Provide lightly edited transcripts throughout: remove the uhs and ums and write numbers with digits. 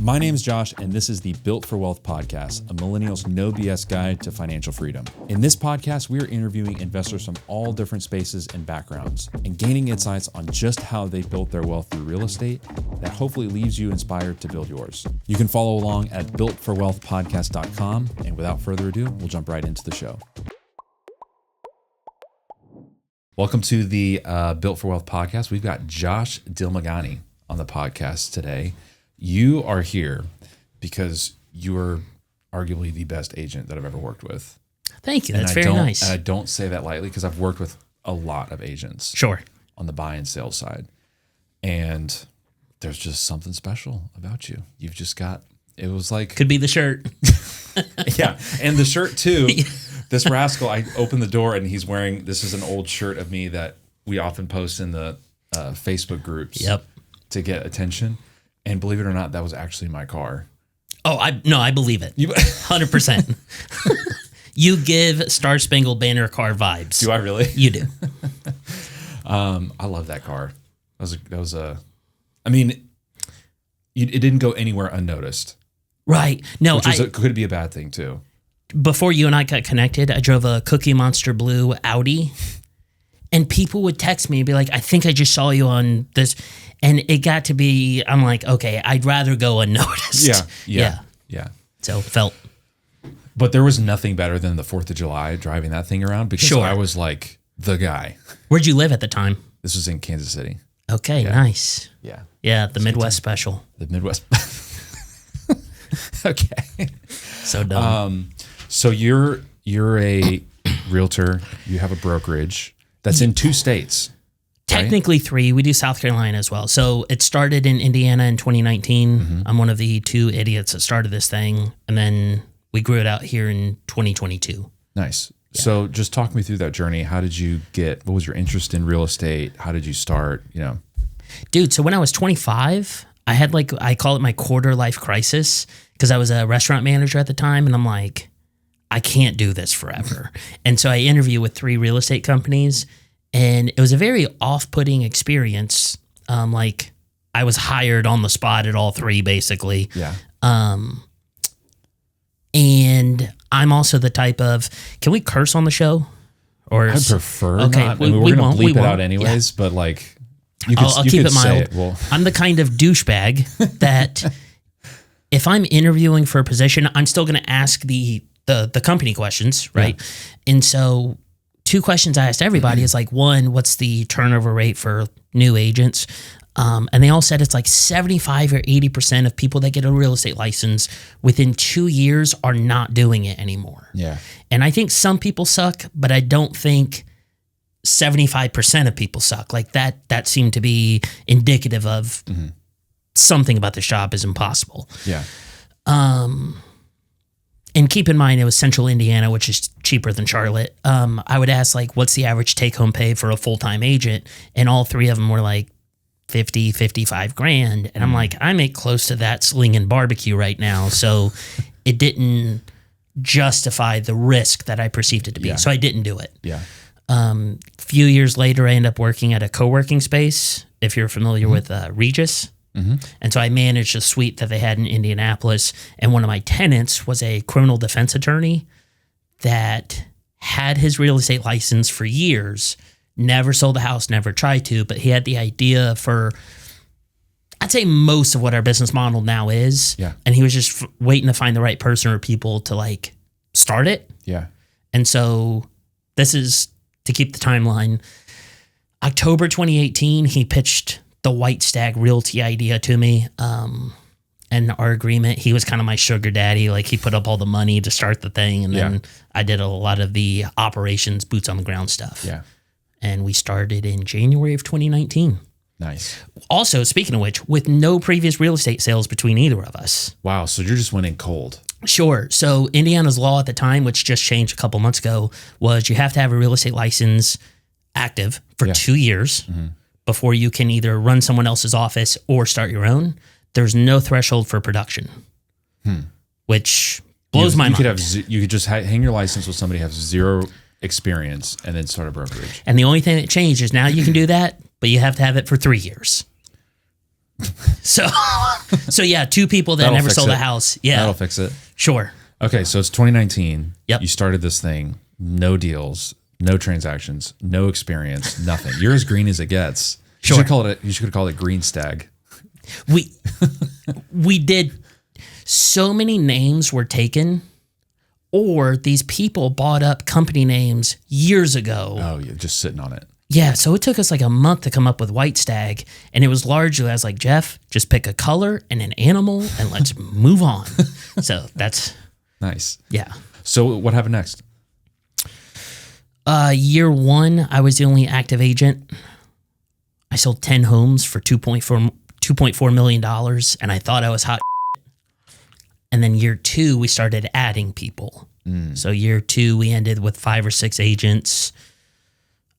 My name is Josh, and this is the Built for Wealth podcast, a millennial's no BS guide to financial freedom. In this podcast, we are interviewing investors from all different spaces and backgrounds and gaining insights on just how they built their wealth through real estate that hopefully leaves you inspired to build yours. You can follow along at builtforwealthpodcast.com. And without further ado, we'll jump right into the show. Welcome to the Built for Wealth podcast. We've got Josh Dilmaghani on the podcast today. You are here because you are arguably the best agent that I've ever worked with. Thank you. That's very nice. And I don't say that lightly because I've worked with a lot of agents. Sure. On the buy and sell side. And there's just something special about you. You've just got, it was like. Could be the shirt. Yeah. And the shirt too. This rascal, I opened the door and he's wearing, this is an old shirt of me that we often post in the Facebook groups. Yep. To get attention. And believe it or not, that was actually my car. Oh, I believe it. 100%. You give Star Spangled Banner car vibes. Do I really? You do. I love that car. It didn't go anywhere unnoticed. Right. No, which could be a bad thing too. Before you and I got connected, I drove a Cookie Monster Blue Audi, and people would text me and be like, I think I just saw you on this. And it got to be, I'm like, okay, I'd rather go unnoticed. Yeah. So felt. But there was nothing better than the 4th of July driving that thing around because I was like the guy. Where'd you live at the time? This was in Kansas City. Okay, nice. Yeah. Yeah, the Midwest special. The Midwest. Okay. So dumb. So you're a realtor. You have a brokerage that's in 2 states. Technically 3. We do South Carolina as well. So it started in Indiana in 2019. Mm-hmm. I'm one of the 2 idiots that started this thing. And then we grew it out here in 2022. Nice. Yeah. So just talk me through that journey. How did you what was your interest in real estate? How did you start, Dude, so when I was 25, I had I call it my quarter life crisis because I was a restaurant manager at the time. And I'm like, I can't do this forever. And so I interviewed with 3 real estate companies. And it was a very off-putting experience. I was hired on the spot at all 3, basically. Yeah. And I'm also the type of, can we curse on the show? Or I prefer okay, not. We're going to bleep it out anyways, but I'll keep it mild. I'm the kind of douchebag that if I'm interviewing for a position, I'm still going to ask the company questions, right? Yeah. And so 2 questions I asked everybody is 1, what's the turnover rate for new agents? And they all said it's 75 or 80% of people that get a real estate license within 2 years are not doing it anymore. Yeah. And I think some people suck, but I don't think 75% of people suck. That seemed to be indicative of something about this job is impossible. Yeah. And keep in mind, it was central Indiana, which is cheaper than Charlotte. I would ask, what's the average take-home pay for a full-time agent? And all 3 of them were 50, 55 grand. And I'm like, I make close to that slinging barbecue right now. So it didn't justify the risk that I perceived it to be. Yeah. So I didn't do it. Yeah. Few years later, I ended up working at a co-working space, if you're familiar with Regis. Mm-hmm. And so I managed a suite that they had in Indianapolis. And one of my tenants was a criminal defense attorney that had his real estate license for years, never sold a house, never tried to, but he had the idea for, I'd say, most of what our business model now is. Yeah. And he was just waiting to find the right person or people to start it. Yeah. And so this is, to keep the timeline, October 2018, he pitched the White Stag Realty idea to me. And our agreement, he was kind of my sugar daddy. He put up all the money to start the thing. And then I did a lot of the operations, boots on the ground stuff. Yeah. And we started in January of 2019. Nice. Also, speaking of which, with no previous real estate sales between either of us. Wow. So you're just winning cold. Sure. So Indiana's law at the time, which just changed a couple months ago, was you have to have a real estate license active for 2 years before you can either run someone else's office or start your own. There's no threshold for production, which blows my mind. You could just hang your license with somebody who has 0 experience and then start a brokerage. And the only thing that changed is now you can do that, but you have to have it for 3 years. So yeah, two people that never sold a house. Yeah. That'll fix it. Sure. Okay, so it's 2019. Yep. You started this thing, no deals, no transactions, no experience, nothing. You're as green as it gets. Sure. You should have called it Green Stag. We did, so many names were taken, or these people bought up company names years ago. Oh, yeah, just sitting on it. Yeah, so it took us like a month to come up with White Stag, and it was largely, I was like, Jeff, just pick a color and an animal, and let's move on. So that's... Nice. Yeah. So what happened next? Year one, I was the only active agent. I sold 10 homes for $2.4 million, and I thought I was hot. And then year two, we started adding people. So year two, we ended with 5 or 6 agents.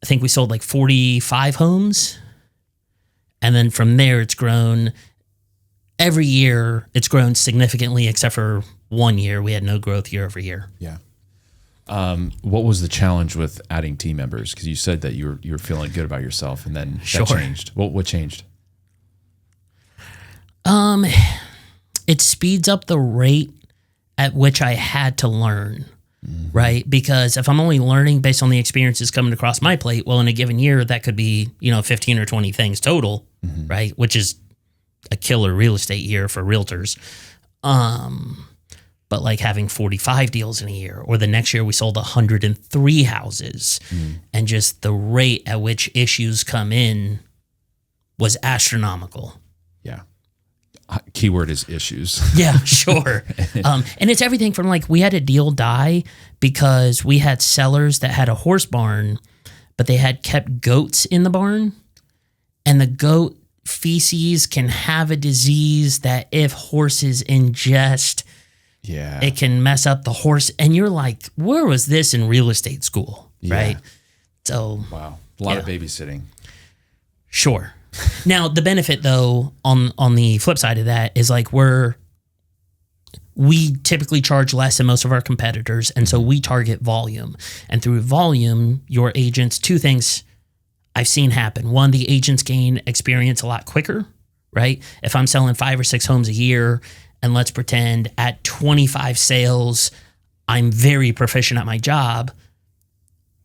I think we sold like 45 homes. And then from there, it's grown. Every year, it's grown significantly, except for 1 year. We had no growth year over year. Yeah. What was the challenge with adding team members? Because you said that you were feeling good about yourself, and then that changed. What changed? It speeds up the rate at which I had to learn, right? Because if I'm only learning based on the experiences coming across my plate, well, in a given year, that could be, 15 or 20 things total, right? Which is a killer real estate year for realtors. But like having 45 deals in a year, or the next year we sold 103 houses, and just the rate at which issues come in was astronomical. Yeah. Keyword is issues. Yeah, sure. And it's everything from like, we had a deal die because we had sellers that had a horse barn, but they had kept goats in the barn, and the goat feces can have a disease that if horses ingest, it can mess up the horse. And you're like, where was this in real estate school? Right. So, wow. A lot of babysitting. Sure. Now, the benefit though, on the flip side of that is like we typically charge less than most of our competitors. And so we target volume, and through volume, your agents, 2 things I've seen happen. 1, the agents gain experience a lot quicker, right? If I'm selling 5 or 6 homes a year, and let's pretend at 25 sales, I'm very proficient at my job,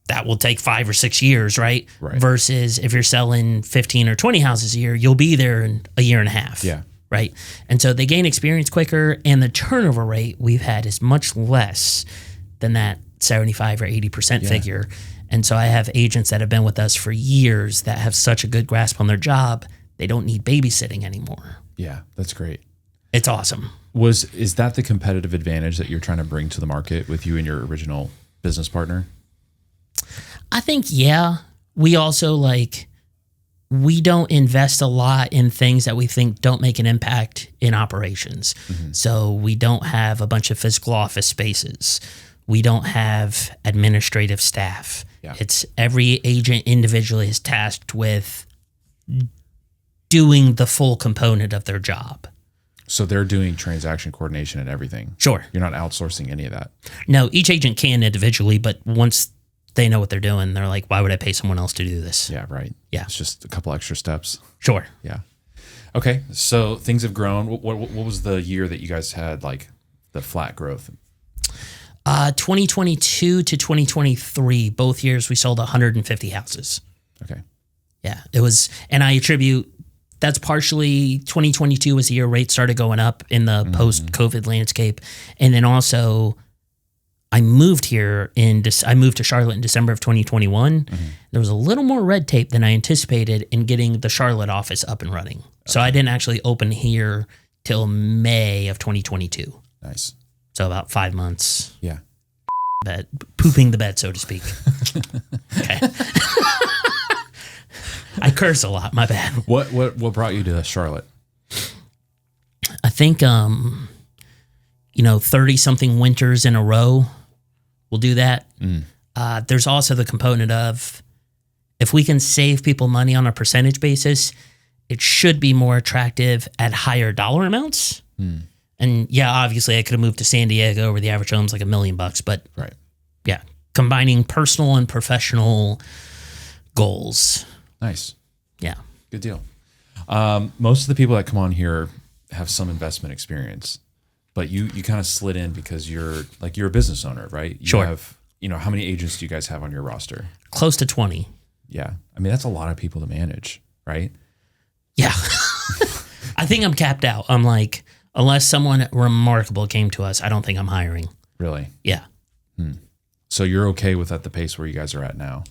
that will take 5 or 6 years, right? Versus if you're selling 15 or 20 houses a year, you'll be there in a year and a half. Yeah. Right. And so they gain experience quicker, and the turnover rate we've had is much less than that 75 or 80% figure. And so I have agents that have been with us for years that have such a good grasp on their job, they don't need babysitting anymore. Yeah, that's great. It's awesome. Is that the competitive advantage that you're trying to bring to the market with you and your original business partner? I think, yeah. We also we don't invest a lot in things that we think don't make an impact in operations. So we don't have a bunch of physical office spaces. We don't have administrative staff. It's every agent individually is tasked with doing the full component of their job. So they're doing transaction coordination and everything. Sure. You're not outsourcing any of that. No, each agent can individually, but once they know what they're doing, they're like, why would I pay someone else to do this? Yeah, right. Yeah. It's just a couple extra steps. Sure. Yeah. Okay. So things have grown. What was the year that you guys had like the flat growth? 2022 to 2023, both years we sold 150 houses. Okay. Yeah, it was, and I attribute that's partially 2022 was the year rates started going up in the post-COVID landscape, and then also I moved here I moved to Charlotte in December of 2021. There was a little more red tape than I anticipated in getting the Charlotte office up and running. So I didn't actually open here till May of 2022. Nice. So about 5 months. Yeah. Bed, pooping the bed, so to speak. Okay. I curse a lot. My bad. What brought you to Charlotte? I think 30 something winters in a row will do that. There's also the component of if we can save people money on a percentage basis, it should be more attractive at higher dollar amounts. And yeah, obviously I could have moved to San Diego where the average home's like $1 million, but yeah, combining personal and professional goals. Nice. Yeah. Good deal. Most of the people that come on here have some investment experience, but you kind of slid in because you're a business owner, right? You sure. have, how many agents do you guys have on your roster? Close to 20. Yeah. I mean, that's a lot of people to manage, right? Yeah. I think I'm capped out. I'm like, unless someone remarkable came to us, I don't think I'm hiring. Really? Yeah. So you're okay with at the pace where you guys are at now?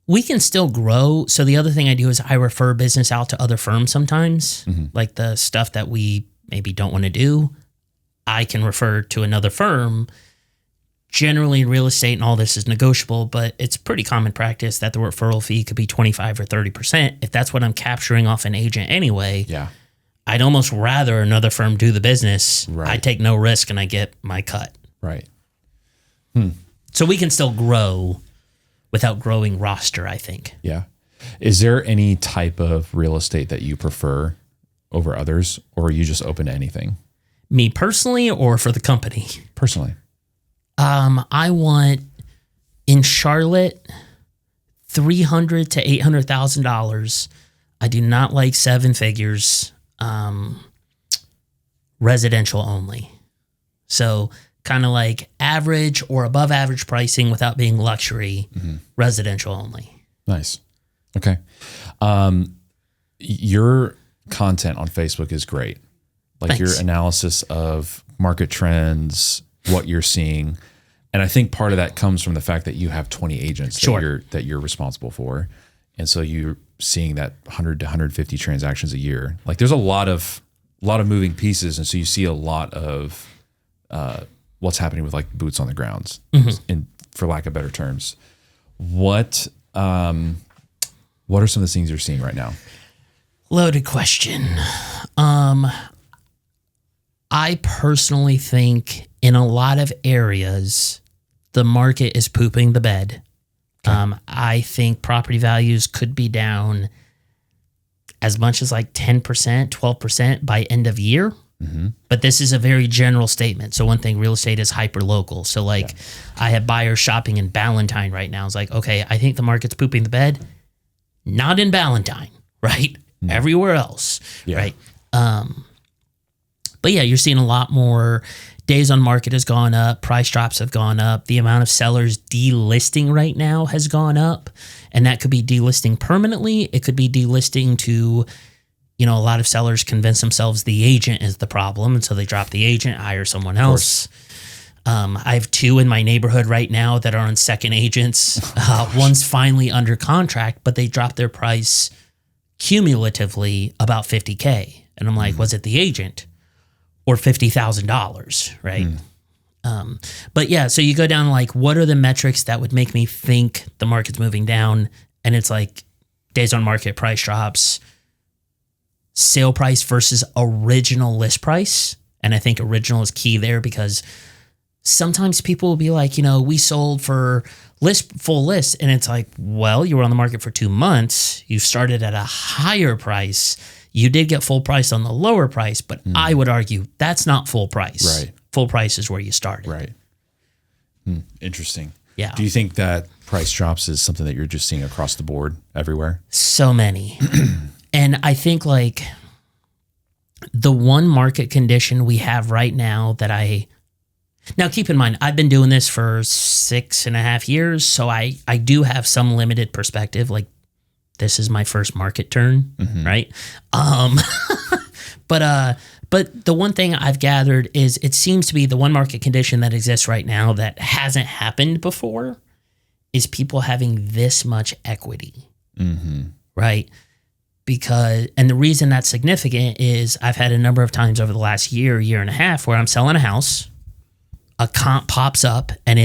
We can still grow. So the other thing I do is I refer business out to other firms sometimes, like the stuff that we maybe don't want to do. I can refer to another firm. Generally, real estate and all this is negotiable, but it's pretty common practice that the referral fee could be 25 or 30%. If that's what I'm capturing off an agent anyway, yeah, I'd almost rather another firm do the business. Right. I take no risk and I get my cut. Right. So we can still grow without growing roster, I think. Yeah. Is there any type of real estate that you prefer over others, or are you just open to anything? Me personally, or for the company? Personally. I want in Charlotte $300,000 to $800,000. I do not like seven figures. Residential only. So kind of like average or above average pricing without being luxury. Residential only. Nice. Okay. Your content on Facebook is great. Like Thanks. your analysis of market trends, what you're seeing. And I think part of that comes from the fact that you have 20 agents Sure. that you're responsible for. And so you're seeing that 100 to 150 transactions a year. Like there's a lot of moving pieces. And so you see a lot of what's happening with like boots on the grounds, and for lack of better terms. What are some of the things you're seeing right now? Loaded question. I personally think in a lot of areas, the market is pooping the bed. Okay. I think property values could be down as much as like 10%, 12% by end of year. But this is a very general statement. So one thing, real estate is hyper local. So like I have buyers shopping in Ballantyne right now. It's like, okay, I think the market's pooping the bed. Not in Ballantyne, right? Everywhere else, right? But yeah, you're seeing a lot more days on market has gone up. Price drops have gone up. The amount of sellers delisting right now has gone up. And that could be delisting permanently. It could be delisting to, a lot of sellers convince themselves the agent is the problem. And so they drop the agent, hire someone else. I have two in my neighborhood right now that are on second agents. One's finally under contract, but they dropped their price cumulatively about $50K. And I'm like, was it the agent or $50,000? Right. But yeah, so you go down like, what are the metrics that would make me think the market's moving down? And it's like days on market, price drops, sale price versus original list price. And I think original is key there because sometimes people will be like, we sold for full list. And it's like, well, you were on the market for 2 months. You started at a higher price. You did get full price on the lower price, but I would argue that's not full price. Right. Full price is where you started. Right. Interesting. Yeah. Do you think that price drops is something that you're just seeing across the board everywhere? So many. And I think like the one market condition we have right now that now keep in mind, I've been doing this for 6.5 years. So I do have some limited perspective. Like this is my first market turn, right? But the one thing I've gathered is it seems to be the one market condition that exists right now that hasn't happened before is people having this much equity, right? And the reason that's significant is I've had a number of times over the last year and a half where I'm selling a house, a comp pops up and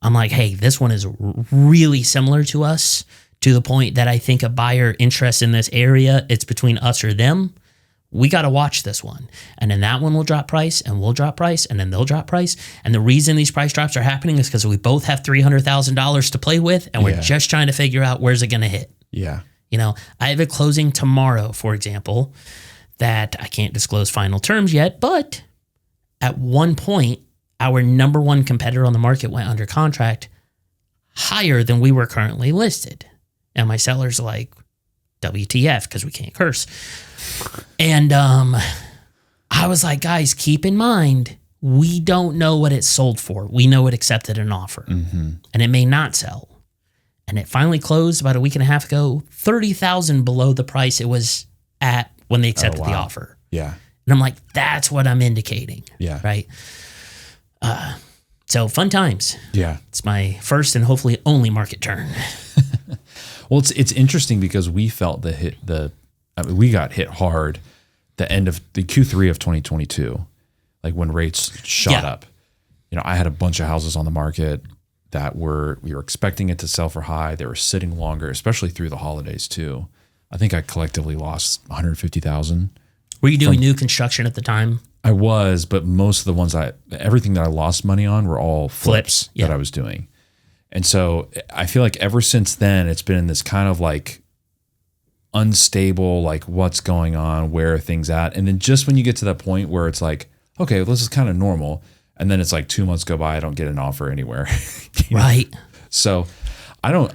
I'm like, hey, this one is really similar to us to the point that I think a buyer interest in this area, it's between us or them. We got to watch this one. And then that one will drop price and we'll drop price and then they'll drop price. And the reason these price drops are happening is because we both have $300,000 to play with and we're just trying to figure out where's it going to hit. Yeah. I have a closing tomorrow, for example, that I can't disclose final terms yet, but at one point, our number one competitor on the market went under contract higher than we were currently listed. And my seller's like, WTF, because we can't curse. And I was like, guys, keep in mind, we don't know what it sold for. We know it accepted an offer, and it may not sell. And it finally closed about a week and a half ago, $30,000 below the price it was at when they accepted the offer. Yeah. And I'm like, that's what I'm indicating. Yeah. Right. So fun times. Yeah. It's my first and hopefully only market turn. Well, it's interesting because we felt we got hit hard the end of the Q3 of 2022, like when rates shot up. You know, I had a bunch of houses on the market that we were expecting it to sell for high. They were sitting longer, especially through the holidays too. I think I collectively lost $150,000. Were you doing new construction at the time? I was, but most of the ones everything that I lost money on were all flips. That I was doing. And so I feel like ever since then, it's been in this kind of like unstable, like what's going on, where are things at? And then just when you get to that point where it's like, okay, well, this is kind of normal. And then it's like 2 months go by, I don't get an offer anywhere. Right. So I don't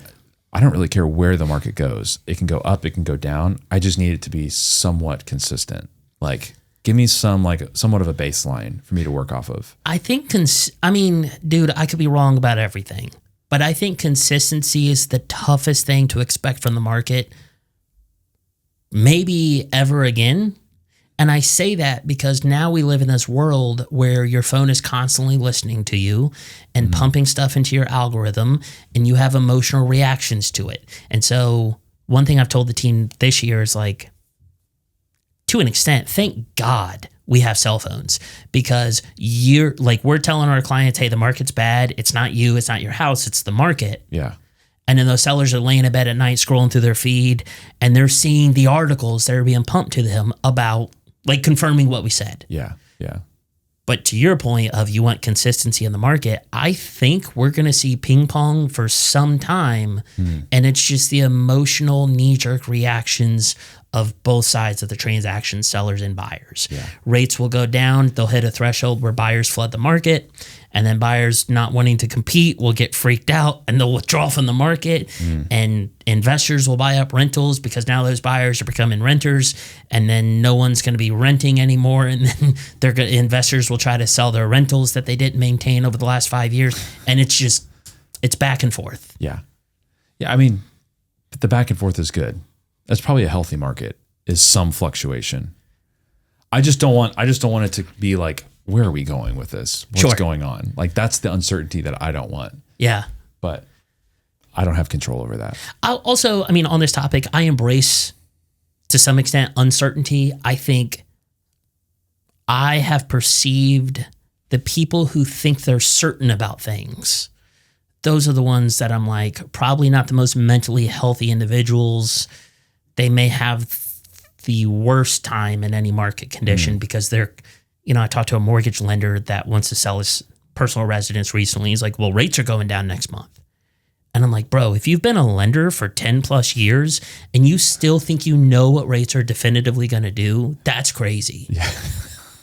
really care where the market goes. It can go up, it can go down. I just need it to be somewhat consistent. Like, give me somewhat of a baseline for me to work off of. I think, dude, I could be wrong about everything, but I think consistency is the toughest thing to expect from the market, maybe ever again. And I say that because now we live in this world where your phone is constantly listening to you and pumping stuff into your algorithm, and you have emotional reactions to it. And so one thing I've told the team this year is like, to an extent, thank God we have cell phones, because we're telling our clients, hey, the market's bad. It's not you. It's not your house. It's the market. Yeah. And then those sellers are laying in bed at night scrolling through their feed, and they're seeing the articles that are being pumped to them about, like, confirming what we said. Yeah. Yeah. But to your point of you want consistency in the market, I think we're going to see ping pong for some time. And it's just the emotional knee-jerk reactions of both sides of the transaction, sellers and buyers. Yeah. Rates will go down. They'll hit a threshold where buyers flood the market, and then buyers not wanting to compete will get freaked out and they'll withdraw from the market. And investors will buy up rentals because now those buyers are becoming renters, and then no one's going to be renting anymore. And then investors will try to sell their rentals that they didn't maintain over the last 5 years. And it's back and forth. Yeah. Yeah. I mean, the back and forth is good. That's probably a healthy market, is some fluctuation. I just don't want it to be like, where are we going with this? What's going on? Like, that's the uncertainty that I don't want. Yeah. But I don't have control over that. Also, on this topic, I embrace, to some extent, uncertainty. I think I have perceived the people who think they're certain about things. Those are the ones that I'm like, probably not the most mentally healthy individuals. They may have the worst time in any market condition because they're, I talked to a mortgage lender that wants to sell his personal residence recently. He's like, well, rates are going down next month. And I'm like, bro, if you've been a lender for 10 plus years and you still think you know what rates are definitively going to do, that's crazy. Yeah.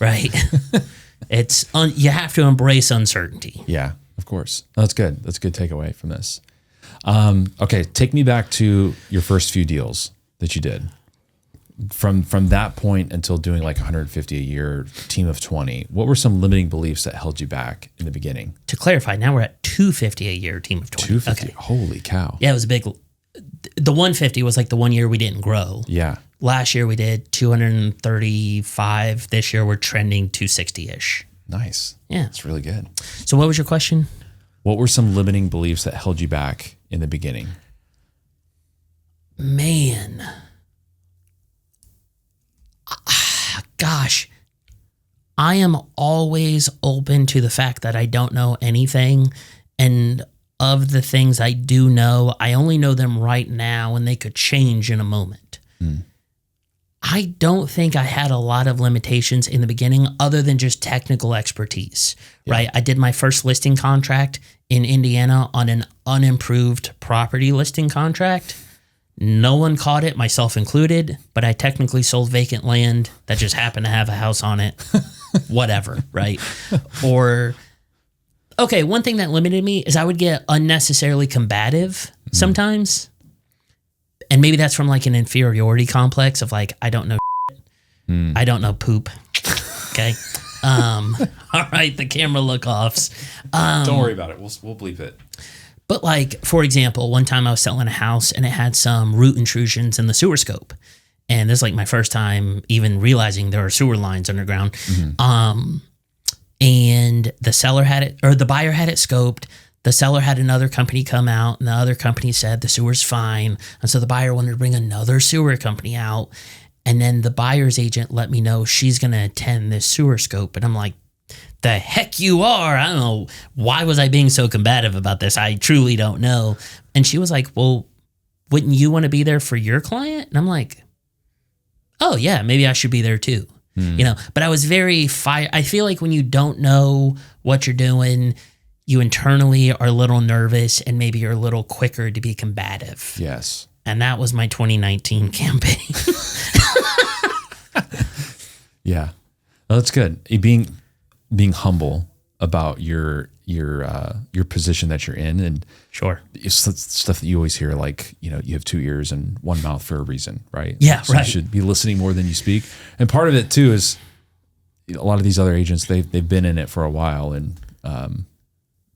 Right? You have to embrace uncertainty. Yeah, of course. That's good. That's a good takeaway from this. Okay. Take me back to your first few deals that you did. From that point until doing like 150 a year, team of 20, what were some limiting beliefs that held you back in the beginning? To clarify, now we're at 250 a year, team of 20. 250. Okay. Holy cow. Yeah, it was a big. The 150 was like the 1 year we didn't grow. Yeah. Last year we did 235. This year we're trending 260-ish. Nice. Yeah. That's really good. So what was your question? What were some limiting beliefs that held you back in the beginning? Man. Gosh, I am always open to the fact that I don't know anything. And of the things I do know, I only know them right now, and they could change in a moment. I don't think I had a lot of limitations in the beginning other than just technical expertise, right? I did my first listing contract in Indiana on an unimproved property listing contract. No one caught it, myself included, but I technically sold vacant land that just happened to have a house on it. Whatever, right? Or, okay, one thing that limited me is I would get unnecessarily combative sometimes. And maybe that's from like an inferiority complex of like, I don't know shit. I don't know poop. Okay. All right, the camera look-offs. Don't worry about it. We'll bleep it. But like, for example, one time I was selling a house and it had some root intrusions in the sewer scope. And this is like my first time even realizing there are sewer lines underground. And the seller had it, or the buyer had it scoped. The seller had another company come out, and the other company said the sewer's fine. And so the buyer wanted to bring another sewer company out. And then the buyer's agent let me know she's going to attend this sewer scope. And I'm like, the heck you are. I don't know. Why was I being so combative about this? I truly don't know. And she was like, well, wouldn't you want to be there for your client? And I'm like, oh yeah, maybe I should be there too. You know, but I was very I feel like when you don't know what you're doing, you internally are a little nervous and maybe you're a little quicker to be combative. Yes. And that was my 2019 campaign. Yeah. Well, that's good. Being humble about your position that you're in, and sure, it's stuff that you always hear, like, you know, you have two ears and one mouth for a reason, right? Yeah, so right. You should be listening more than you speak. And part of it too is a lot of these other agents, they've been in it for a while, and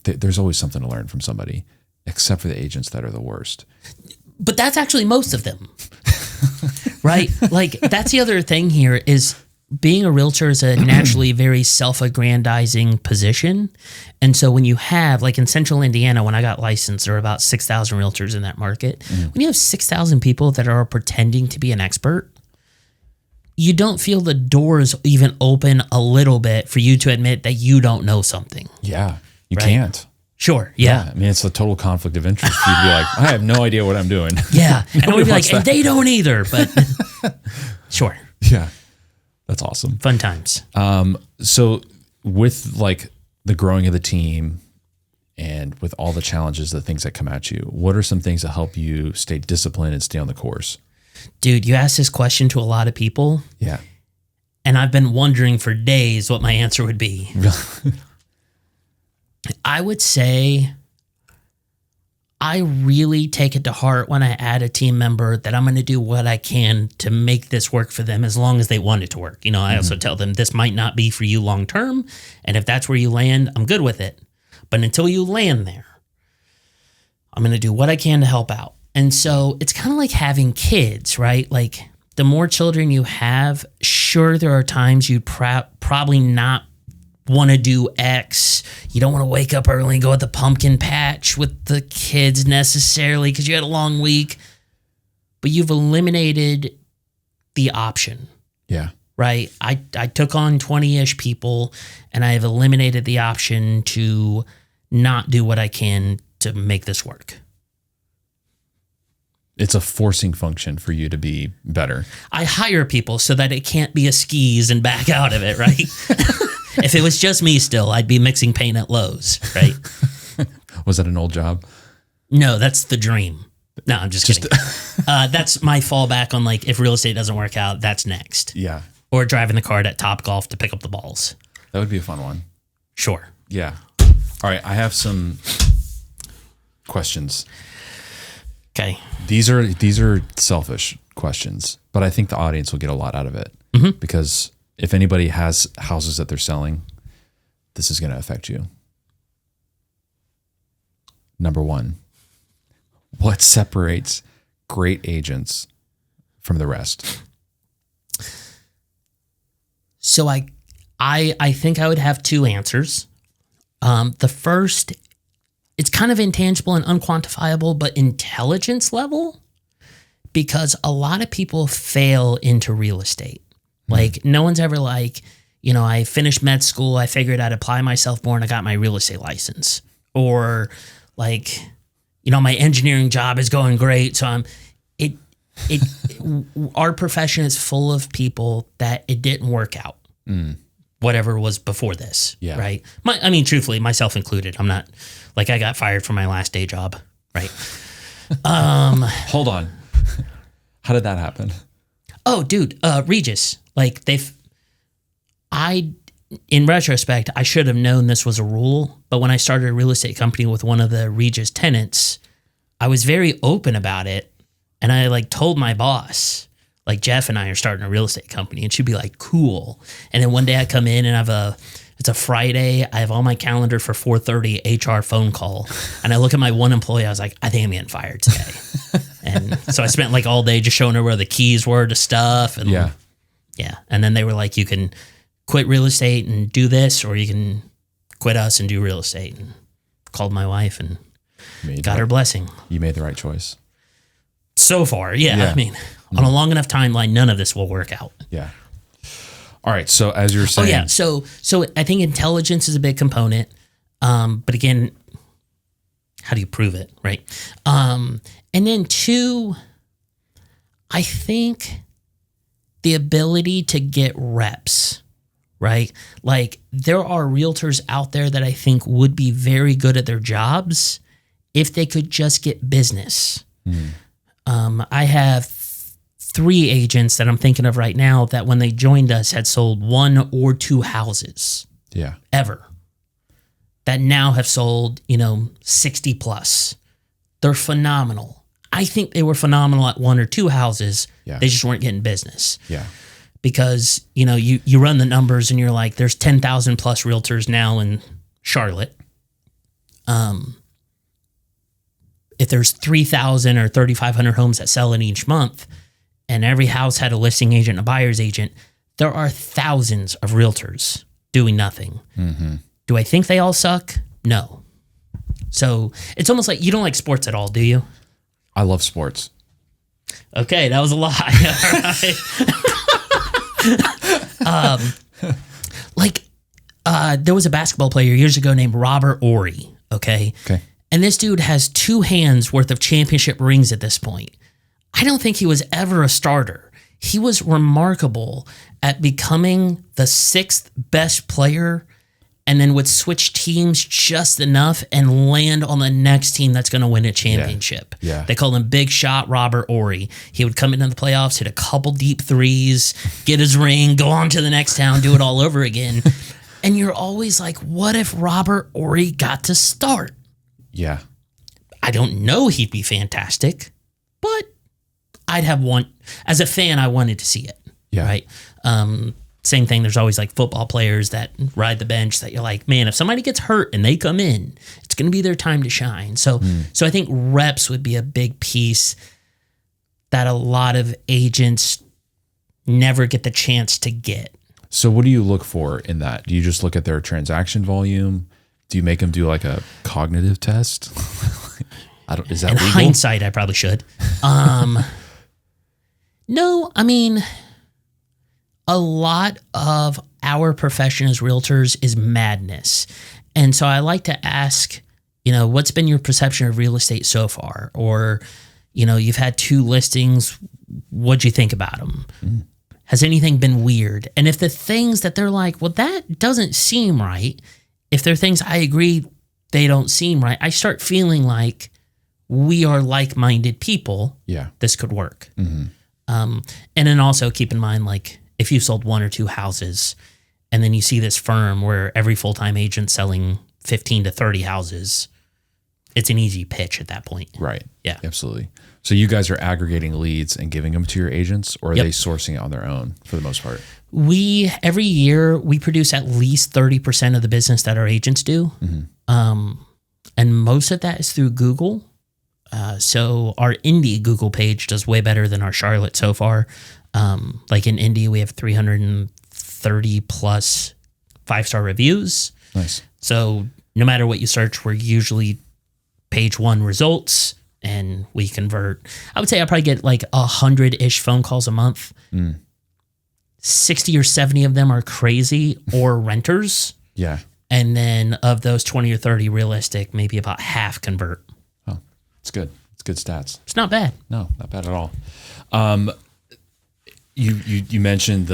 there's always something to learn from somebody, except for the agents that are the worst. But that's actually most of them, right? Like, that's the other thing here is being a realtor is a naturally very self-aggrandizing position. And so when you have, like in central Indiana, when I got licensed, there were about 6,000 realtors in that market. When you have 6,000 people that are pretending to be an expert, you don't feel the doors even open a little bit for you to admit that you don't know something. Yeah, you right? can't. Sure, yeah. I mean, it's a total conflict of interest for you to be like, I have no idea what I'm doing. Yeah, and I would be like, and they don't either, but sure. Yeah. That's awesome. Fun times. So with like the growing of the team and with all the challenges, the things that come at you, what are some things that help you stay disciplined and stay on the course? Dude, you asked this question to a lot of people. Yeah. And I've been wondering for days what my answer would be. I would say I really take it to heart when I add a team member that I'm going to do what I can to make this work for them as long as they want it to work. You know, I also tell them this might not be for you long term. And if that's where you land, I'm good with it. But until you land there, I'm going to do what I can to help out. And so it's kind of like having kids, right? Like the more children you have, sure, there are times you'd probably not want to do X. You don't want to wake up early and go at the pumpkin patch with the kids necessarily because you had a long week, but you've eliminated the option. Yeah. Right. I took on 20-ish people and I have eliminated the option to not do what I can to make this work. It's a forcing function for you to be better. I hire people so that it can't be a skis and back out of it, right? If it was just me still, I'd be mixing paint at Lowe's, right? Was that an old job? No, that's the dream. No, I'm just kidding. That's my fallback on like if real estate doesn't work out, that's next. Yeah. Or driving the cart at Top Golf to pick up the balls. That would be a fun one. Sure. Yeah. All right, I have some questions. Okay. These are selfish questions, but I think the audience will get a lot out of it because if anybody has houses that they're selling, this is going to affect you. Number one, what separates great agents from the rest? So I think I would have two answers. The first, it's kind of intangible and unquantifiable, but intelligence level, because a lot of people fail into real estate. Like no one's ever like, you know, I finished med school, I figured I'd apply myself more and I got my real estate license. Or like, you know, my engineering job is going great. So our profession is full of people that it didn't work out. Whatever was before this. Yeah. Right. I mean, truthfully, myself included. I'm not like I got fired from my last day job. Right. Hold on. How did that happen? Oh, dude, Regis. Like in retrospect, I should have known this was a rule. But when I started a real estate company with one of the Regis tenants, I was very open about it. And I like told my boss, like Jeff and I are starting a real estate company, and she'd be like, cool. And then one day I come in and it's a Friday. I have on my calendar for 4:30 HR phone call. And I look at my one employee. I was like, I think I'm getting fired today. And so I spent like all day just showing her where the keys were to stuff. And yeah. And then they were like, you can quit real estate and do this, or you can quit us and do real estate. And called my wife and got her blessing. You made the right choice. So far, yeah. I mean, on a long enough timeline, none of this will work out. Yeah. All right. So as you're saying, So I think intelligence is a big component. But again, how do you prove it, right? And then 2, I think the ability to get reps, right? Like there are realtors out there that I think would be very good at their jobs if they could just get business. I have 3 agents that I'm thinking of right now that when they joined us had sold 1 or 2 houses. Yeah. Ever. That now have sold, 60 plus. They're phenomenal. I think they were phenomenal at 1 or 2 houses. Yeah. They just weren't getting business. Yeah. Because, you run the numbers and you're like, there's 10,000 plus realtors now in Charlotte. If there's 3,000 or 3,500 homes that sell in each month, and every house had a listing agent and a buyer's agent, there are thousands of realtors doing nothing. Mm-hmm. Do I think they all suck? No. So it's almost like you don't like sports at all, do you? I love sports. Okay, that was a lie. There was a basketball player years ago named Robert Horry, okay? And this dude has 2 hands worth of championship rings at this point. I don't think he was ever a starter. He was remarkable at becoming the 6th best player and then would switch teams just enough and land on the next team that's going to win a championship. Yeah. They call him Big Shot Robert Horry. He would come into the playoffs, hit a couple deep threes, get his ring, go on to the next town, do it all over again. And you're always like, what if Robert Horry got to start? Yeah. I don't know he'd be fantastic, but I'd have one. As a fan, I wanted to see it. Yeah. Right? Same thing. There's always like football players that ride the bench that you're like, man, if somebody gets hurt and they come in, it's going to be their time to shine. So I think reps would be a big piece that a lot of agents never get the chance to get. So what do you look for in that? Do you just look at their transaction volume? Do you make them do like a cognitive test? Is that legal? In hindsight, I probably should. No, I mean, a lot of our profession as realtors is madness. And so I like to ask, what's been your perception of real estate so far? Or, you've had 2 listings. What'd you think about them? Has anything been weird? And if the things that they're like, well, that doesn't seem right. If they're things I agree they don't seem right, I start feeling like we are like-minded people. Yeah. This could work. Mm-hmm. And then also keep in mind, like, if you sold 1 or 2 houses and then you see this firm where every full-time agent's selling 15 to 30 houses, it's an easy pitch at that point. Right. Yeah. Absolutely. So you guys are aggregating leads and giving them to your agents, or are they sourcing it on their own for the most part? Every year we produce at least 30% of the business that our agents do. Mm-hmm. And most of that is through Google. So our Indy Google page does way better than our Charlotte so far. Like in Indy, we have 330 plus 5-star reviews. Nice. So no matter what you search, we're usually page 1 results, and we convert. I would say I probably get like 100-ish phone calls a month. 60 or 70 of them are crazy or renters. Yeah. And then of those 20 or 30 realistic, maybe about half convert. Oh, it's good. It's good stats. It's not bad. No, not bad at all. You mentioned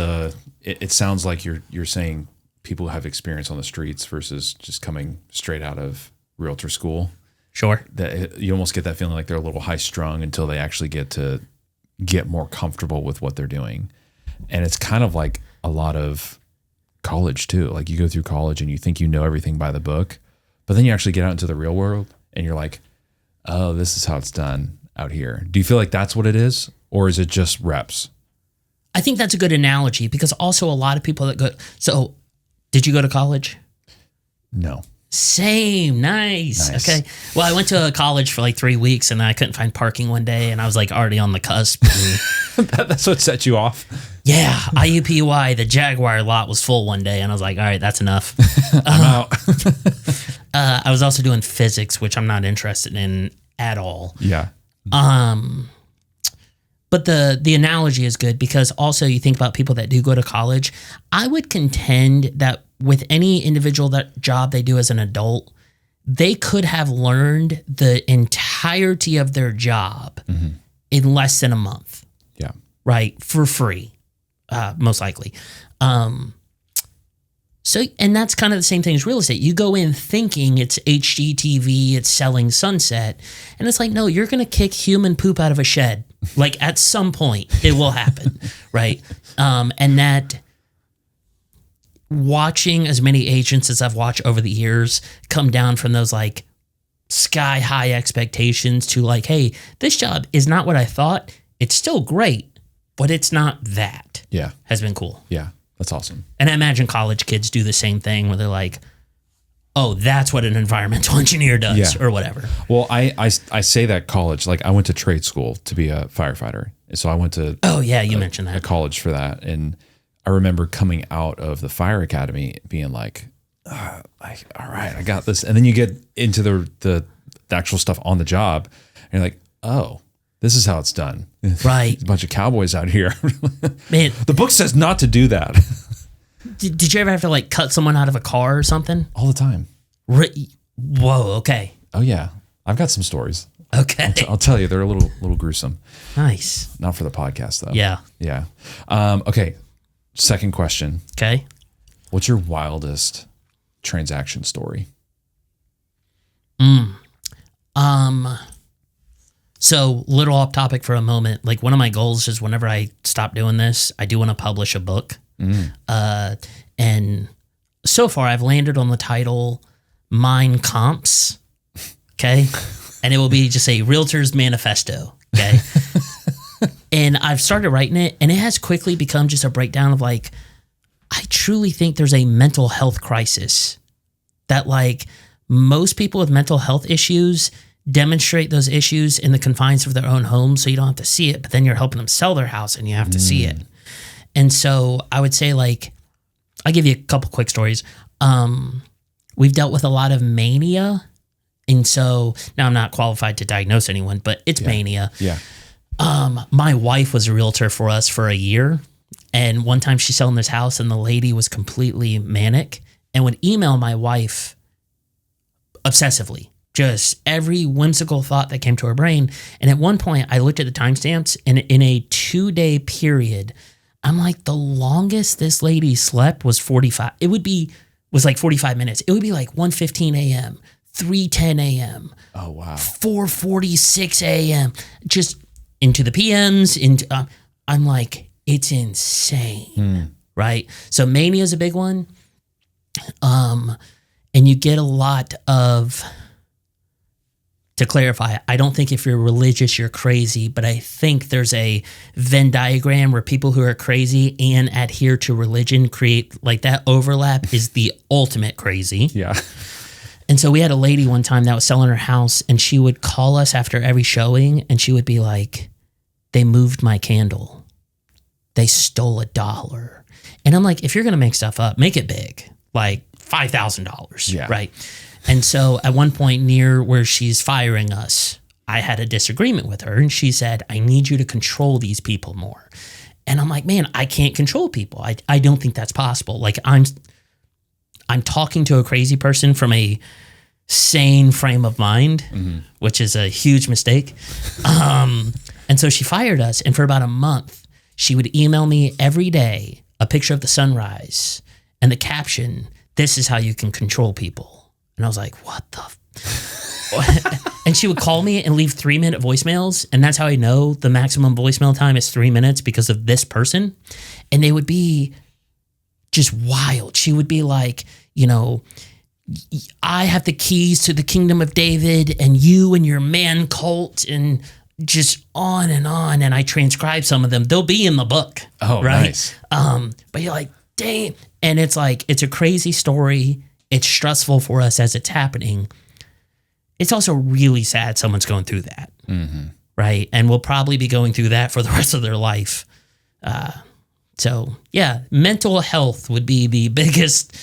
it sounds like you're saying people who have experience on the streets versus just coming straight out of realtor school. Sure. That you almost get that feeling like they're a little high strung until they actually get more comfortable with what they're doing. And it's kind of like a lot of college too. Like you go through college and you think you know everything by the book, but then you actually get out into the real world and you're like, oh, this is how it's done. out here. Do you feel like that's what it is? Or is it just reps? I think that's a good analogy because also a lot of people that go, so did you go to college? No. Same. Nice. Okay. Well, I went to college for like 3 weeks and I couldn't find parking one day and I was like already on the cusp. That's what set you off? Yeah. IUPUI, the Jaguar lot was full one day and I was like, all right, that's enough. I'm out. I was also doing physics, which I'm not interested in at all. Yeah. But the analogy is good because also you think about people that do go to college. I would contend that with any individual that job they do as an adult, they could have learned the entirety of their job in less than a month. Yeah. Right? For free, most likely. So, and that's kind of the same thing as real estate. You go in thinking it's HGTV, it's selling sunset, and it's like, no, you're going to kick human poop out of a shed. Like at some point it will happen, right? And that watching as many agents as I've watched over the years come down from those like sky high expectations to like, hey, this job is not what I thought. It's still great, but it's not that. Yeah. Has been cool. Yeah. That's awesome. And I imagine college kids do the same thing where they're like, oh, that's what an environmental engineer does or whatever. Well, I say that college, like I went to trade school to be a firefighter. So I went to mentioned that. A college for that. And I remember coming out of the fire academy being like, all right, I got this. And then you get into the actual stuff on the job and you're like, oh, this is how it's done. Right. A bunch of cowboys out here. Man, the book says not to do that. Did you ever have to like cut someone out of a car or something? All the time. Whoa, okay. Oh yeah. I've got some stories. Okay. I'll tell you, they're a little gruesome. Nice. Not for the podcast though. Yeah. Yeah. Okay. Second question. Okay. What's your wildest transaction story? So little off topic for a moment. Like one of my goals is whenever I stop doing this, I do want to publish a book. And so far I've landed on the title Mine Comps. Okay. And it will be just a realtor's manifesto. Okay. And I've started writing it and it has quickly become just a breakdown of like, I truly think there's a mental health crisis that like most people with mental health issues demonstrate those issues in the confines of their own home so you don't have to see it, but then you're helping them sell their house and you have to see it. And so I would say like, I'll give you a couple quick stories. We've dealt with a lot of mania. And so now I'm not qualified to diagnose anyone, but it's mania. Yeah. My wife was a realtor for us for a year. And one time she's selling this house and the lady was completely manic and would email my wife obsessively. Just every whimsical thought that came to her brain. And at one point I looked at the timestamps and in a 2-day period, I'm like, the longest this lady slept was 45. Was like 45 minutes. It would be like 1:15 a.m., 3:10 a.m. Oh, wow. 4:46 a.m. Just into the PMs. I'm like, it's insane. Right? So mania is a big one. And you get a lot of... To clarify, I don't think if you're religious, you're crazy, but I think there's a Venn diagram where people who are crazy and adhere to religion create like that overlap is the ultimate crazy. Yeah. And so we had a lady one time that was selling her house and she would call us after every showing and she would be like, they moved my candle. They stole $1. And I'm like, if you're going to make stuff up, make it big, like $5,000. Yeah. Right. And so at one point near where she's firing us, I had a disagreement with her and she said, I need you to control these people more. And I'm like, man, I can't control people. I don't think that's possible. Like I'm talking to a crazy person from a sane frame of mind, which is a huge mistake. And so she fired us. And for about a month, she would email me every day a picture of the sunrise and the caption, this is how you can control people. And I was like, what the? And she would call me and leave 3-minute voicemails. And that's how I know the maximum voicemail time is 3 minutes because of this person. And they would be just wild. She would be like, you know, I have the keys to the kingdom of David and you and your man cult. And just on. And I transcribe some of them. They'll be in the book. Oh, right? Nice. But you're like, dang. And it's like, it's a crazy story. It's stressful for us as it's happening. It's also really sad someone's going through that. Mm-hmm. Right. And will probably be going through that for the rest of their life. So yeah, mental health would be the biggest,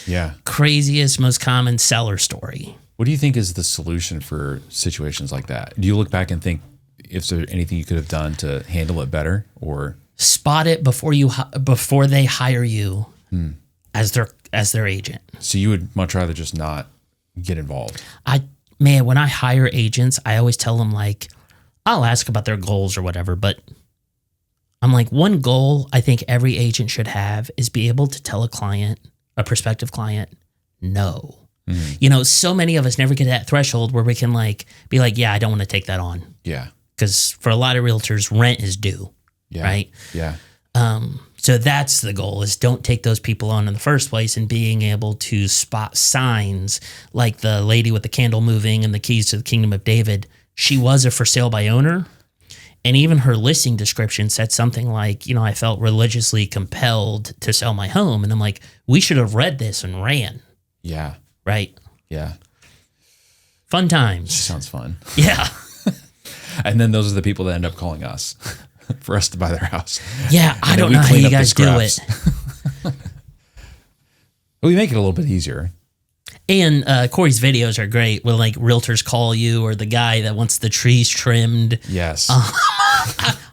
craziest, most common seller story. What do you think is the solution for situations like that? Do you look back and think if there's anything you could have done to handle it better, or spot it before they hire you as their agent? So you would much rather just not get involved? When I hire agents, I always tell them, like, I'll ask about their goals or whatever, but I'm like, one goal I think every agent should have is be able to tell a prospective client, no. Mm-hmm. So many of us never get to that threshold where we can be like, yeah, I don't want to take that on. Yeah. Because for a lot of realtors, rent is due. Yeah. Right. Yeah. So that's the goal, is don't take those people on in the first place, and being able to spot signs like the lady with the candle moving and the keys to the kingdom of David. She was a for sale by owner. And even her listing description said something like, I felt religiously compelled to sell my home. And I'm like, we should have read this and ran. Yeah. Right. Yeah. Fun times. Sounds fun. Yeah. And then those are the people that end up calling us for us to buy their house. Yeah. I don't know how you guys do it. We make it a little bit easier. And Corey's videos are great when realtors call you, or the guy that wants the trees trimmed. Yes.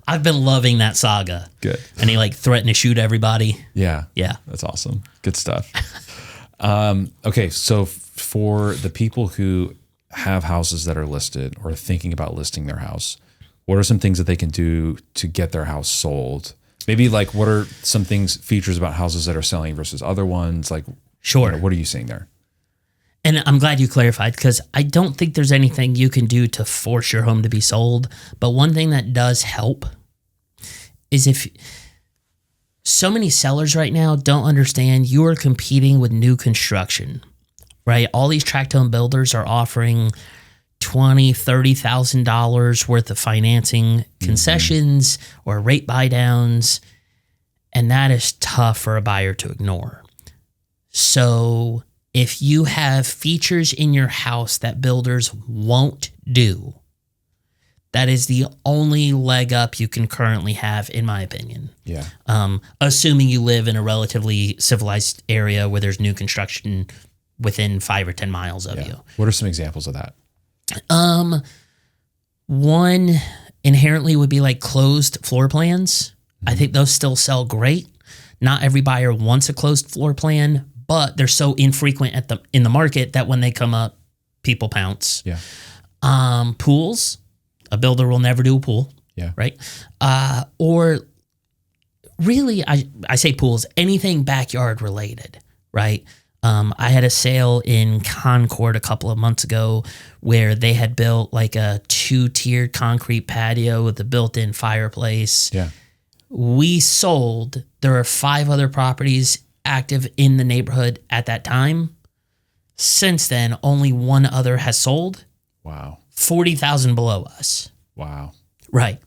I've been loving that saga. Good. And he threatened to shoot everybody. Yeah. Yeah. That's awesome. Good stuff. Okay. So for the people who have houses that are listed or thinking about listing their house, what are some things that they can do to get their house sold? Maybe what are some features about houses that are selling versus other ones? Sure. What are you seeing there? And I'm glad you clarified, because I don't think there's anything you can do to force your home to be sold. But one thing that does help is if so many sellers right now don't understand you are competing with new construction, right? All these tract home builders are offering $20,000, $30,000 worth of financing concessions or rate buy downs. And that is tough for a buyer to ignore. So if you have features in your house that builders won't do, that is the only leg up you can currently have, in my opinion. Yeah. Assuming you live in a relatively civilized area where there's new construction within 5 or 10 miles of you. What are some examples of that? One inherently would be closed floor plans. I think those still sell great. Not every buyer wants a closed floor plan, but they're so infrequent in the market that when they come up, people pounce. Yeah. Pools, a builder will never do a pool. Yeah. Right. Or really, I say pools, anything backyard related. Right. I had a sale in Concord a couple of months ago where they had built a 2-tiered concrete patio with a built-in fireplace. Yeah. We sold. There are 5 other properties active in the neighborhood at that time. Since then, only one other has sold. Wow. 40,000 below us. Wow. Right.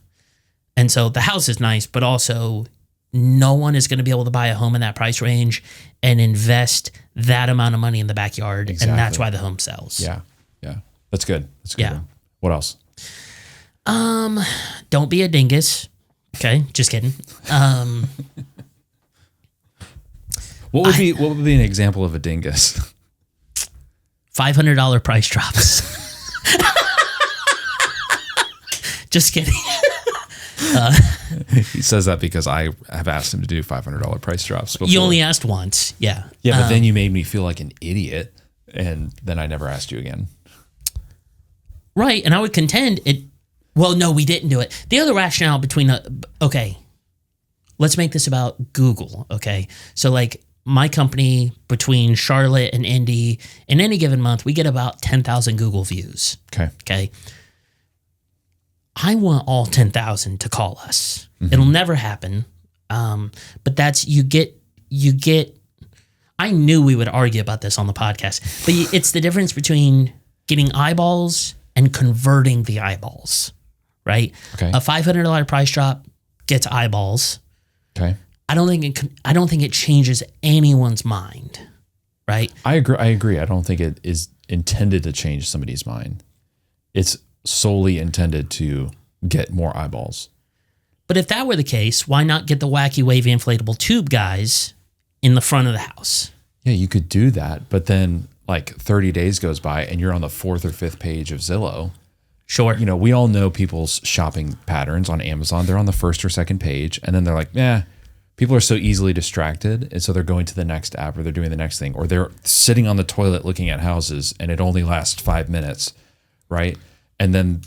And so the house is nice, but also no one is going to be able to buy a home in that price range and invest that amount of money in the backyard. Exactly. And that's why the home sells. Yeah. Yeah. That's good. That's a good. Yeah. What else? Don't be a dingus. Okay. Just kidding. What would be an example of a dingus? $500 price drops. Just kidding. He says that because I have asked him to do $500 price drops before. You only asked once. Yeah. Yeah, but then you made me feel like an idiot, and then I never asked you again. Right, and I would contend it. Well, no, we didn't do it. The other rationale between okay, let's make this about Google. Okay, so my company between Charlotte and Indy, in any given month, we get about 10,000 Google views. Okay. I want all 10,000 to call us. Mm-hmm. It'll never happen. But that's, you get, I knew we would argue about this on the podcast, but it's the difference between getting eyeballs and converting the eyeballs, right? Okay. A $500 price drop gets eyeballs. Okay. I don't think it changes anyone's mind, right? I agree. I don't think it is intended to change somebody's mind. It's solely intended to get more eyeballs. But if that were the case, why not get the wacky wavy inflatable tube guys in the front of the house? Yeah, you could do that, but then like 30 days goes by and you're on the 4th or 5th page of Zillow. Sure. You know, we all know people's shopping patterns on Amazon. They're on the 1st or 2nd page, and then they're like, people are so easily distracted, and so they're going to the next app, or they're doing the next thing, or they're sitting on the toilet looking at houses, and it only lasts 5 minutes, right? And then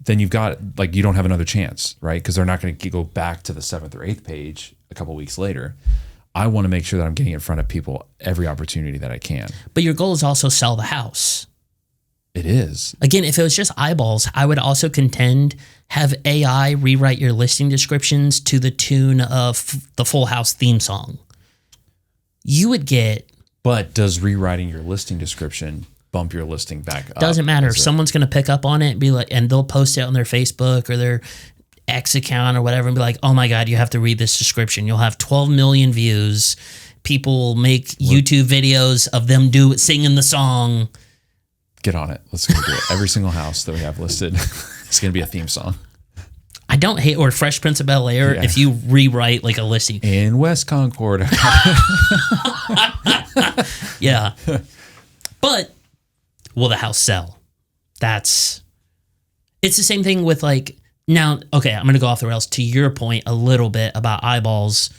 you've got, like, you don't have another chance, right? Because they're not going to go back to the 7th or 8th page a couple weeks later. I want to make sure that I'm getting in front of people every opportunity that I can. But your goal is also sell the house. It is. Again, if it was just eyeballs, I would also contend have AI rewrite your listing descriptions to the tune of the Full House theme song. You would get... But does rewriting your listing description bump your listing back up? Doesn't matter. If someone's going to pick up on it and be like, and they'll post it on their Facebook or their X account or whatever and be like, oh my God, you have to read this description. You'll have 12 million views. People will make YouTube videos of them singing the song. Get on it. Let's go do it. Every single house that we have listed is going to be a theme song. I don't hate, or Fresh Prince of Bel-Air, if you rewrite like a listing. In West Concord. Yeah. But will the house sell? It's the same thing with like, now, okay, I'm going to go off the rails to your point a little bit about eyeballs.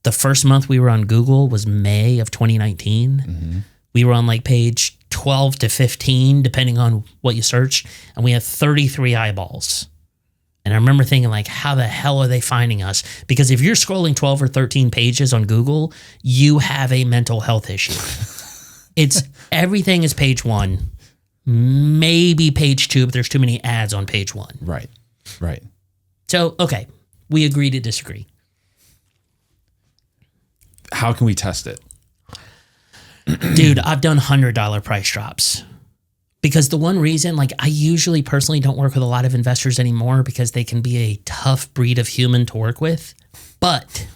The first month we were on Google was May of 2019. Mm-hmm. We were on like page 12 to 15, depending on what you search. And we had 33 eyeballs. And I remember thinking like, how the hell are they finding us? Because if you're scrolling 12 or 13 pages on Google, you have a mental health issue. Everything is page 1, maybe page 2, but there's too many ads on page 1. Right. So, okay, we agree to disagree. How can we test it? Dude, I've done $100 price drops. Because the one reason, like, I usually personally don't work with a lot of investors anymore because they can be a tough breed of human to work with. But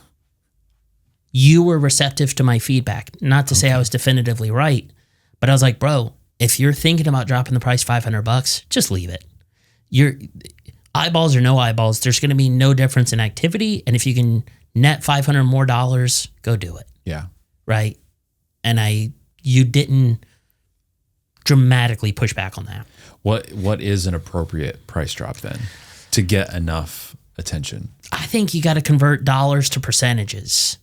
you were receptive to my feedback. Not to say I was definitively right, but I was like, bro, if you're thinking about dropping the price $500, just leave it. Your eyeballs or no eyeballs, there's going to be no difference in activity. And if you can net $500 more, go do it. Yeah. Right. And you didn't dramatically push back on that. What is an appropriate price drop then to get enough attention? I think you got to convert dollars to percentages,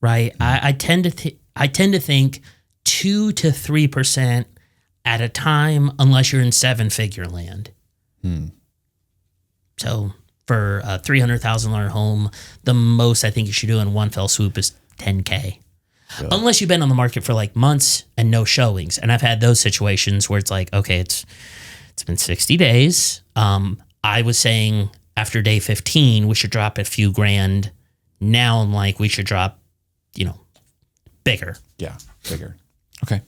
right? Mm-hmm. I tend to think 2 to 3% at a time, unless you're in 7-figure land. So for a $300,000 home, the most I think you should do in one fell swoop is $10K. Yeah. Unless you've been on the market for like months and no showings. And I've had those situations where it's like, okay, it's been 60 days. I was saying after day 15, we should drop a few grand. Now I'm like, we should drop, bigger. Yeah, bigger. Okay.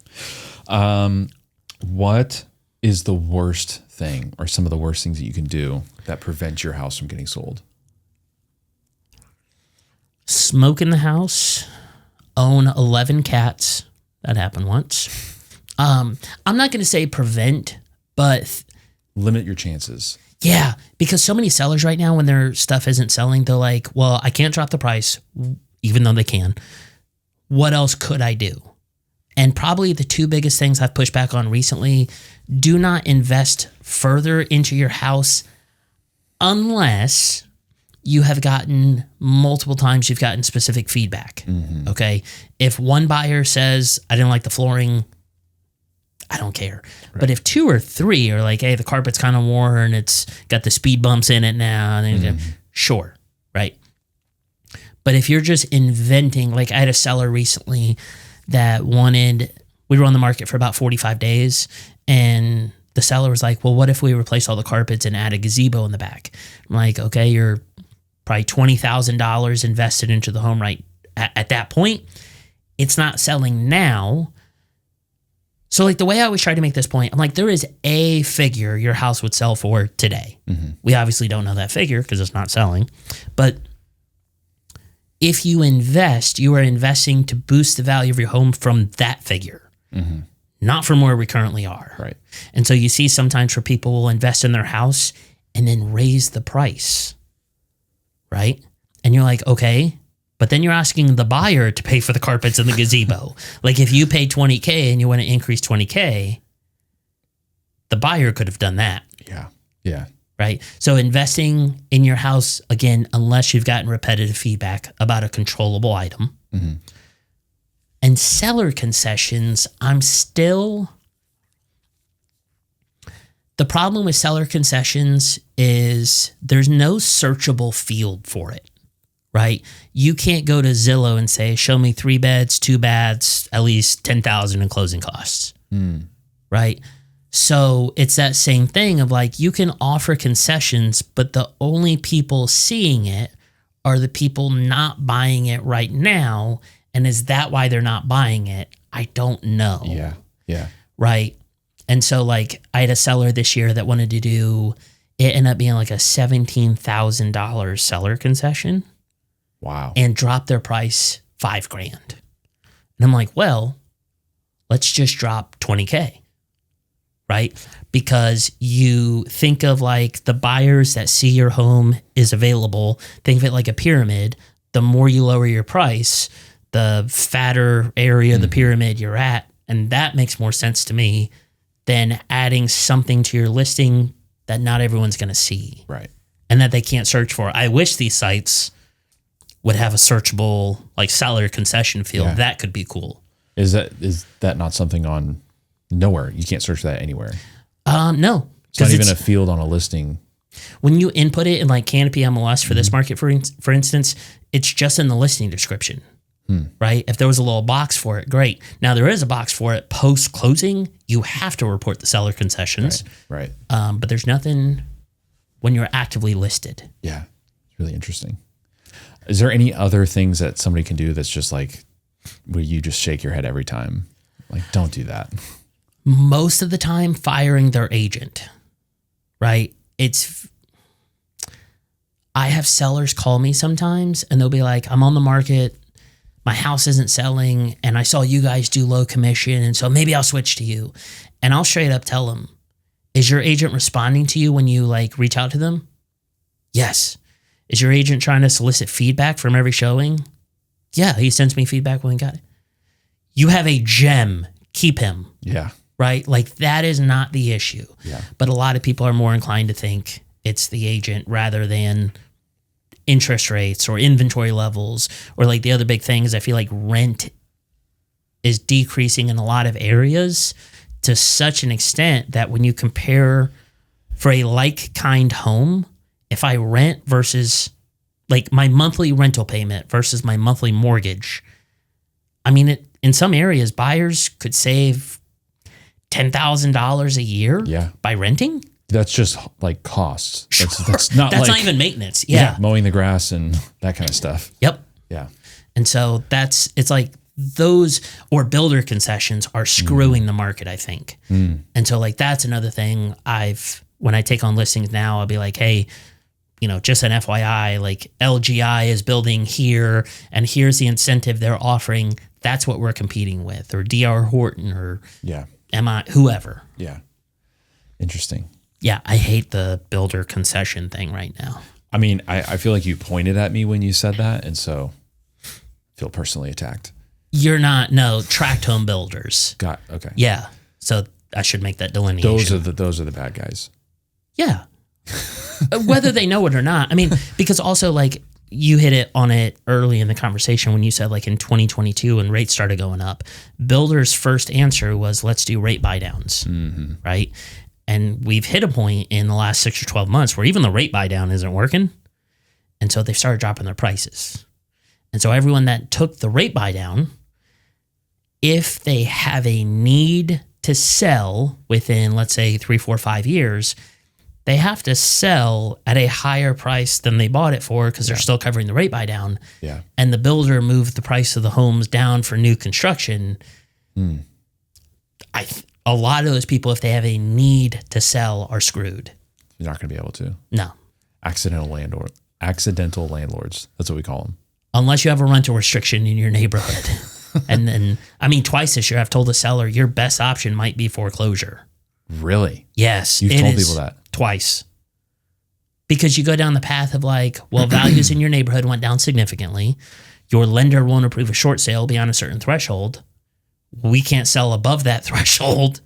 What is the worst thing or some of the worst things that you can do that prevent your house from getting sold? Smoke in the house. Own 11 cats. That happened once. I'm not going to say prevent, but limit your chances. Yeah, because so many sellers right now, when their stuff isn't selling, they're like, well, I can't drop the price, even though they can. What else could I do? And probably the 2 biggest things I've pushed back on recently, do not invest further into your house unless you have gotten multiple times, you've gotten specific feedback. Mm-hmm. Okay. If one buyer says, I didn't like the flooring, I don't care. Right. But if 2 or 3 are like, hey, the carpet's kind of worn, it's got the speed bumps in it now, and sure. Right. But if you're just inventing, like I had a seller recently that we were on the market for about 45 days, and the seller was like, well, what if we replace all the carpets and add a gazebo in the back? I'm like, okay, you're probably $20,000 invested into the home right at that point. It's not selling now. So like the way I always try to make this point, I'm like, there is a figure your house would sell for today. Mm-hmm. We obviously don't know that figure because it's not selling. But if you invest, you are investing to boost the value of your home from that figure, mm-hmm. not from where we currently are. Right. And so you see sometimes where people will invest in their house and then raise the price, right? And you're like, okay. But then you're asking the buyer to pay for the carpets and the gazebo. Like if you pay $20K and you want to increase $20K, the buyer could have done that. Yeah. Yeah. Right. So investing in your house, again, unless you've gotten repetitive feedback about a controllable item. Mm-hmm. And seller concessions, the problem with seller concessions is there's no searchable field for it. Right? You can't go to Zillow and say, show me 3 beds, 2 baths, at least $10,000 in closing costs. Right? So it's that same thing of like, you can offer concessions, but the only people seeing it are the people not buying it right now. And is that why they're not buying it? I don't know. Yeah. Yeah. Right? And so like I had a seller this year that wanted to do, it ended up being like a $17,000 seller concession. Wow. And drop their price $5,000. And I'm like, well, let's just drop $20K, right? Because you think of like the buyers that see your home is available, think of it like a pyramid. The more you lower your price, the fatter area of the pyramid you're at. And that makes more sense to me than adding something to your listing that not everyone's going to see. Right. And that they can't search for. I wish these sites would have a searchable like seller concession field. Yeah. That could be cool. Is that not something on nowhere? You can't search that anywhere. No. It's not even a field on a listing. When you input it in like Canopy MLS for this market, for instance, it's just in the listing description, right? If there was a little box for it, great. Now there is a box for it post closing. You have to report the seller concessions. Right. But there's nothing when you're actively listed. Yeah. It's really interesting. Is there any other things that somebody can do that's just like where you just shake your head every time? Like, don't do that. Most of the time, firing their agent, right? I have sellers call me sometimes and they'll be like, I'm on the market, my house isn't selling, and I saw you guys do low commission, and so maybe I'll switch to you. And I'll straight up tell them, is your agent responding to you when you like reach out to them? Yes. Is your agent trying to solicit feedback from every showing? Yeah, he sends me feedback when he got it. You have a gem. Keep him. Yeah. Right? Like that is not the issue. Yeah. But a lot of people are more inclined to think it's the agent rather than interest rates or inventory levels, or like the other big thing is I feel like rent is decreasing in a lot of areas to such an extent that when you compare for a like kind home, if I rent versus like my monthly rental payment versus my monthly mortgage, I mean, in some areas, buyers could save $10,000 a year by renting. That's just like costs. Sure. That's not even maintenance. Yeah. Mowing the grass and that kind of stuff. Yep. Yeah. And so it's like those or builder concessions are screwing the market, I think. And so like that's another thing when I take on listings now, I'll be like, hey, just an FYI, like LGI is building here and here's the incentive they're offering. That's what we're competing with, or DR Horton or whoever. Yeah. Interesting. Yeah. I hate the builder concession thing right now. I mean, I feel like you pointed at me when you said that. And so I feel personally attacked. You're not, no, tract home builders. Okay. Yeah. So I should make that delineation. Those are the bad guys. Yeah. Whether they know it or not. I mean, because also like you hit it on it early in the conversation when you said like in 2022 when rates started going up, builders' first answer was let's do rate buy downs, right? And we've hit a point in the last 6 or 12 months where even the rate buy down isn't working. And so they started dropping their prices. And so everyone that took the rate buy down, if they have a need to sell within, let's say 3, 4, 5 years, they have to sell at a higher price than they bought it for because they're still covering the rate buy down. Yeah. And the builder moved the price of the homes down for new construction. a lot of those people, if they have a need to sell, are screwed. You're not going to be able to. No. Accidental landlords. That's what we call them. Unless you have a rental restriction in your neighborhood. And then, I mean, twice this year, I've told the seller, your best option might be foreclosure. Really? Yes. You've told people that? Twice. Because you go down the path of like, well, values in your neighborhood went down significantly. Your lender won't approve a short sale beyond a certain threshold. We can't sell above that threshold.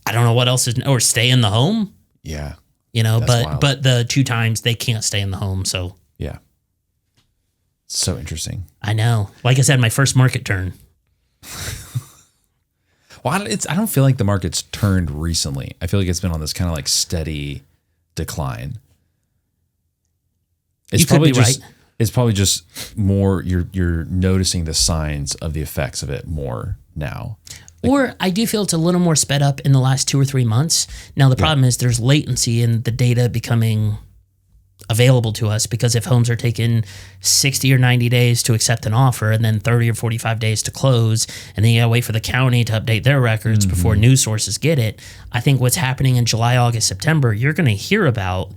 I don't know what else is, or stay in the home. Yeah. You know, but the 2 times they can't stay in the home. So yeah. So interesting. I know. Like I said, my first market turn. Well, I don't feel like the market's turned recently. I feel like it's been on this kind of like steady decline. It's probably just right. It's probably just more you're noticing the signs of the effects of it more now. Or I do feel it's a little more sped up in the last 2 or 3 months. Now, the problem is there's latency in the data becoming available to us, because if homes are taking 60 or 90 days to accept an offer and then 30 or 45 days to close, and then you gotta wait for the county to update their records before news sources get it. I think what's happening in July, August, September, you're going to hear about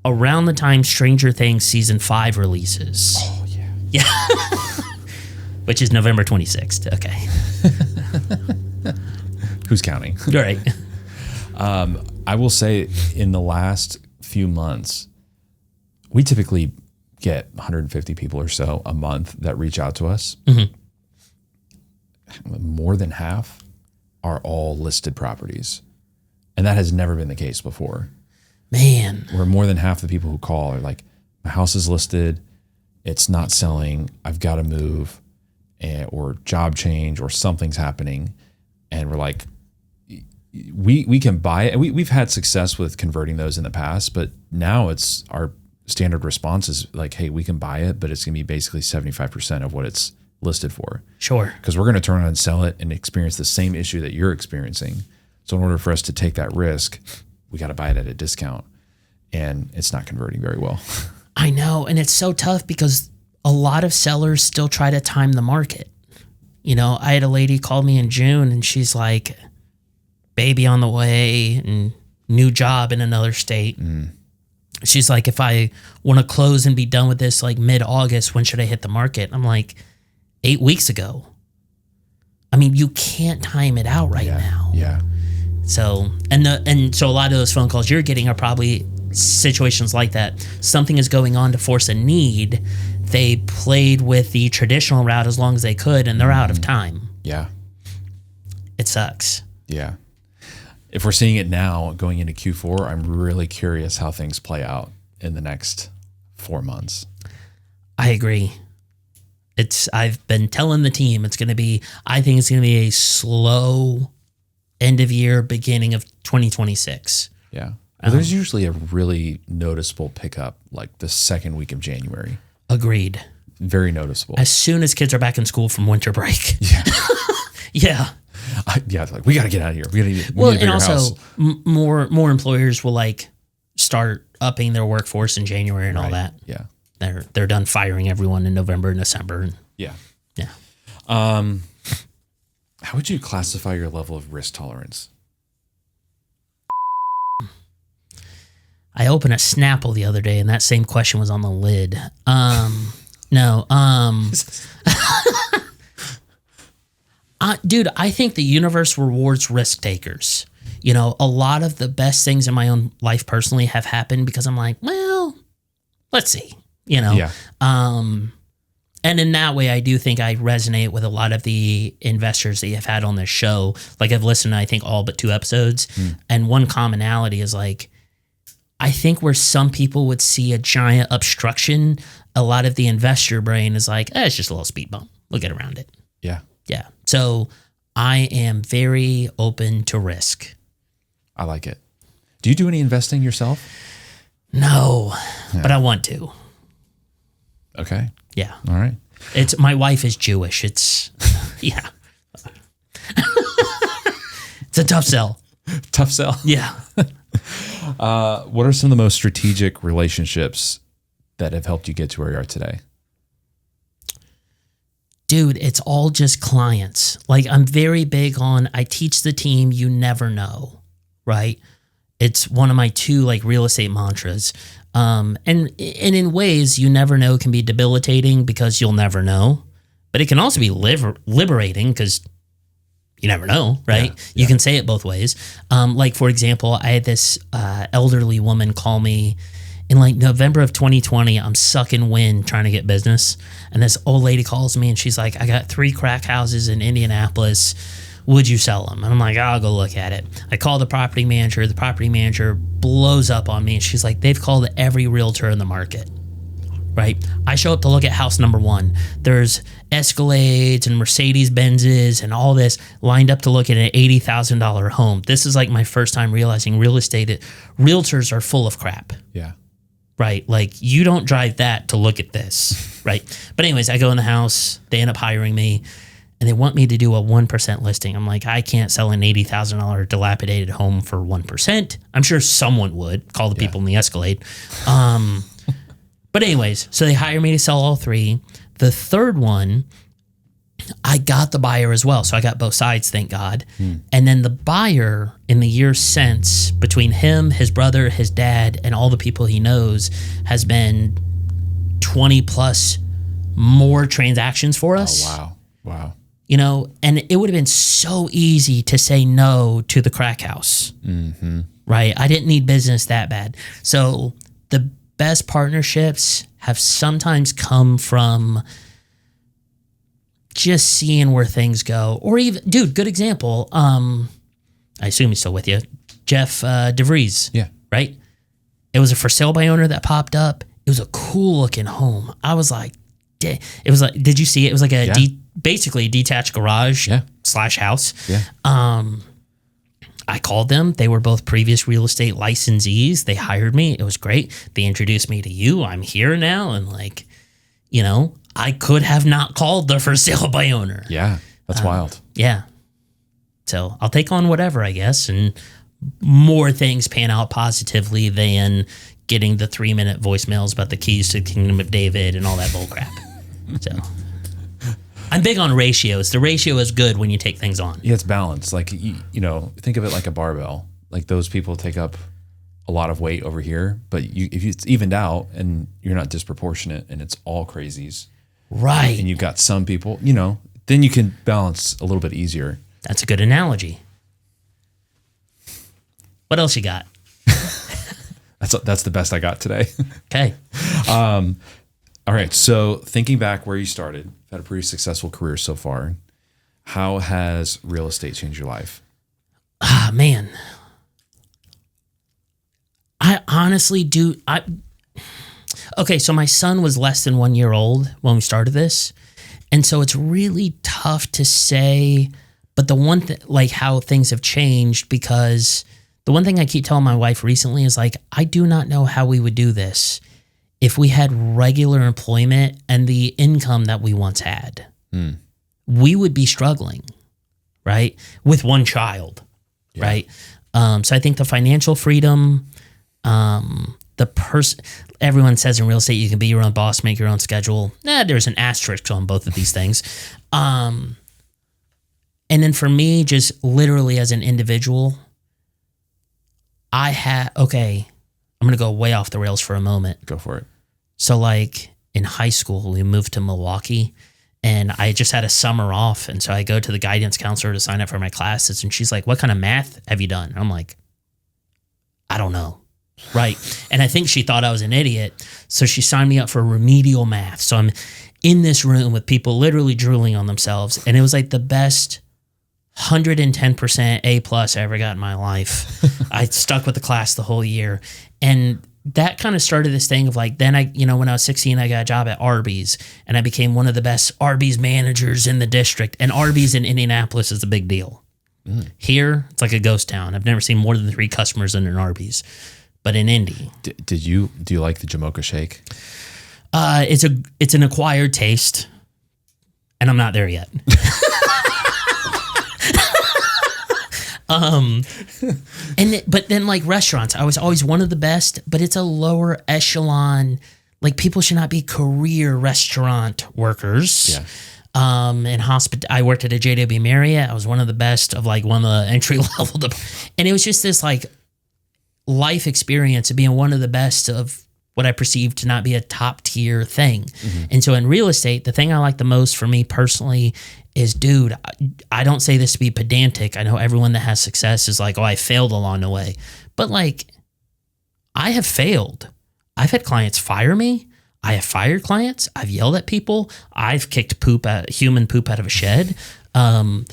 around the time Stranger Things season 5 releases. Oh, yeah. Yeah. Which is November 26th. Okay. Who's counting? Right. I will say in the last few months, we typically get 150 people or so a month that reach out to us. Mm-hmm. More than half are all listed properties. And that has never been the case before. Man. Where more than half the people who call are like, my house is listed, it's not selling, I've got to move, or job change, or something's happening. And we're like, we can buy it. We've had success with converting those in the past, but now it's our standard response is like, hey, we can buy it, but it's going to be basically 75% of what it's listed for. Sure. Because we're going to turn around and sell it and experience the same issue that you're experiencing. So in order for us to take that risk, we got to buy it at a discount, and it's not converting very well. I know. And it's so tough because a lot of sellers still try to time the market. You know, I had a lady call me in June and she's like, baby on the way and new job in another state. She's like, if I want to close and be done with this like mid-August, when should I hit the market? I'm like, 8 weeks ago. I mean, you can't time it out right now. Yeah. So, so a lot of those phone calls you're getting are probably situations like that. Something is going on to force a need. They played with the traditional route as long as they could, and they're out of time. Yeah. It sucks. Yeah. If we're seeing it now going into Q4, I'm really curious how things play out in the next 4 months. I agree. I've been telling the team I think it's going to be a slow end of year, beginning of 2026. Yeah. Well, there's usually a really noticeable pickup like the second week of January. Agreed. Very noticeable. As soon as kids are back in school from winter break. Yeah. Yeah. It's like, we got to get out of here. We need and also more employers will like start upping their workforce in January and all that. Yeah. They're done firing everyone in November and December. Yeah. Yeah. How would you classify your level of risk tolerance? I opened a Snapple the other day and that same question was on the lid. No. Dude, I think the universe rewards risk takers. You know, a lot of the best things in my own life personally have happened because I'm like, well, let's see, you know? Yeah. And in that way, I do think I resonate with a lot of the investors that you've had on this show. Like I've listened to, I think, all but 2 episodes. And one commonality is like, I think where some people would see a giant obstruction, a lot of the investor brain is like, it's just a little speed bump. We'll get around it. Yeah. Yeah. So I am very open to risk. I like it. Do you do any investing yourself? No, but I want to. Okay. Yeah. All right. My wife is Jewish. Yeah. It's a tough sell. Tough sell? Yeah. What are some of the most strategic relationships that have helped you get to where you are today? Dude, it's all just clients. Like, I'm very big on, I teach the team, you never know, right? It's one of my 2 like real estate mantras. And in ways, you never know can be debilitating because you'll never know. But it can also be liberating because you never know, right? You can say it both ways. Like, for example, I had this elderly woman call me in like November of 2020. I'm sucking wind trying to get business. And this old lady calls me and she's like, I got 3 crack houses in Indianapolis. Would you sell them? And I'm like, I'll go look at it. I call the property manager. The property manager blows up on me. And she's like, they've called every realtor in the market, right? I show up to look at house number 1. There's Escalades and Mercedes-Benzes and all this lined up to look at an $80,000 home. This is like my first time realizing realtors are full of crap. Yeah. Right? Like, you don't drive that to look at this, right? But anyways, I go in the house. They end up hiring me, and they want me to do a 1% listing. I'm like, I can't sell an $80,000 dilapidated home for 1%. I'm sure someone would call the people in the Escalade. But anyways, so they hire me to sell all 3. The 3rd one, I got the buyer as well. So I got both sides, thank God. And then the buyer in the years since, between him, his brother, his dad, and all the people he knows, has been 20 plus more transactions for us. Oh, wow. You know, and it would have been so easy to say no to the crack house, right? I didn't need business that bad. So the best partnerships have sometimes come from just seeing where things go. Or even, dude, good example. I assume he's still with you. Jeff DeVries. Yeah. Right? It was a for sale by owner that popped up. It was a cool looking home. I was like, it was like, did you see it? It was like a basically a detached garage / house. Yeah. I called them. They were both previous real estate licensees. They hired me. It was great. They introduced me to you. I'm here now. And like, you know, I could have not called the for sale by owner. Yeah. That's wild. Yeah. So I'll take on whatever, I guess. And more things pan out positively than getting the 3-minute voicemails about the keys to the kingdom of David and all that bull crap. So I'm big on ratios. The ratio is good when you take things on. Yeah, it's balanced. Like, you know, think of it like a barbell. Like, those people take up a lot of weight over here, but if it's evened out and you're not disproportionate and it's all crazies. Right. And you've got some people, you know, then you can balance a little bit easier. That's a good analogy. What else you got? That's the best I got today. Okay. All right. So thinking back where you started, you've had a pretty successful career so far. How has real estate changed your life? Ah, man. I honestly do. Okay, so my son was less than 1 year old when we started this. And so it's really tough to say, but the one thing, like how things have changed, because the one thing I keep telling my wife recently is like, I do not know how we would do this if we had regular employment and the income that we once had. We would be struggling, right? With one child, right? So I think the financial freedom, everyone says in real estate, you can be your own boss, make your own schedule. There's an asterisk on both of these things. And then for me, just literally as an individual, I'm going to go way off the rails for a moment. Go for it. So like in high school, we moved to Milwaukee and I just had a summer off. And so I go to the guidance counselor to sign up for my classes. And she's like, what kind of math have you done? And I'm like, I don't know. Right. And I think she thought I was an idiot. So she signed me up for remedial math. So I'm in this room with people literally drooling on themselves. And it was like the best 110% A+ I ever got in my life. I stuck with the class the whole year. And that kind of started this thing of like, then when I was 16, I got a job at Arby's and I became one of the best Arby's managers in the district. And Arby's in Indianapolis is a big deal. Here, it's like a ghost town. I've never seen more than 3 customers in an Arby's. But in Indy, do you like the Jamocha shake? It's an acquired taste, and I'm not there yet. But then like restaurants, I was always one of the best, but it's a lower echelon. Like people should not be career restaurant workers. And I worked at a JW Marriott. I was one of the best of like one of the entry level. And it was just this like life experience of being one of the best of what I perceived to not be a top tier thing. Mm-hmm. And so in real estate, the thing I like the most for me personally is, dude, I don't say this to be pedantic. I know everyone that has success is like, oh, I failed along the way. But like, I have failed. I've had clients fire me. I have fired clients. I've yelled at people. I've kicked human poop out of a shed. I've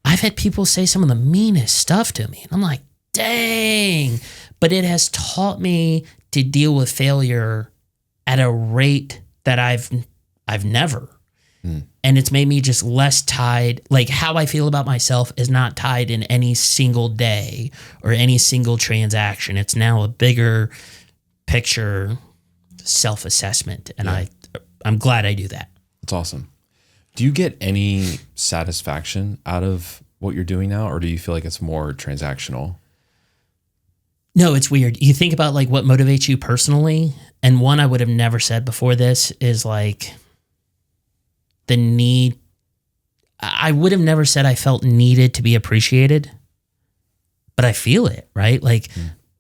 had people say some of the meanest stuff to me. And I'm like, dang. But it has taught me to deal with failure at a rate that I've never. And it's made me just less tied. Like how I feel about myself is not tied in any single day or any single transaction. It's now a bigger picture self-assessment. And I'm glad I do that. That's awesome. Do you get any satisfaction out of what you're doing now, or do you feel like it's more transactional? No, it's weird. You think about like what motivates you personally, and one I would have never said before this is like the need. I would have never said I felt needed to be appreciated, but I feel it, right? Like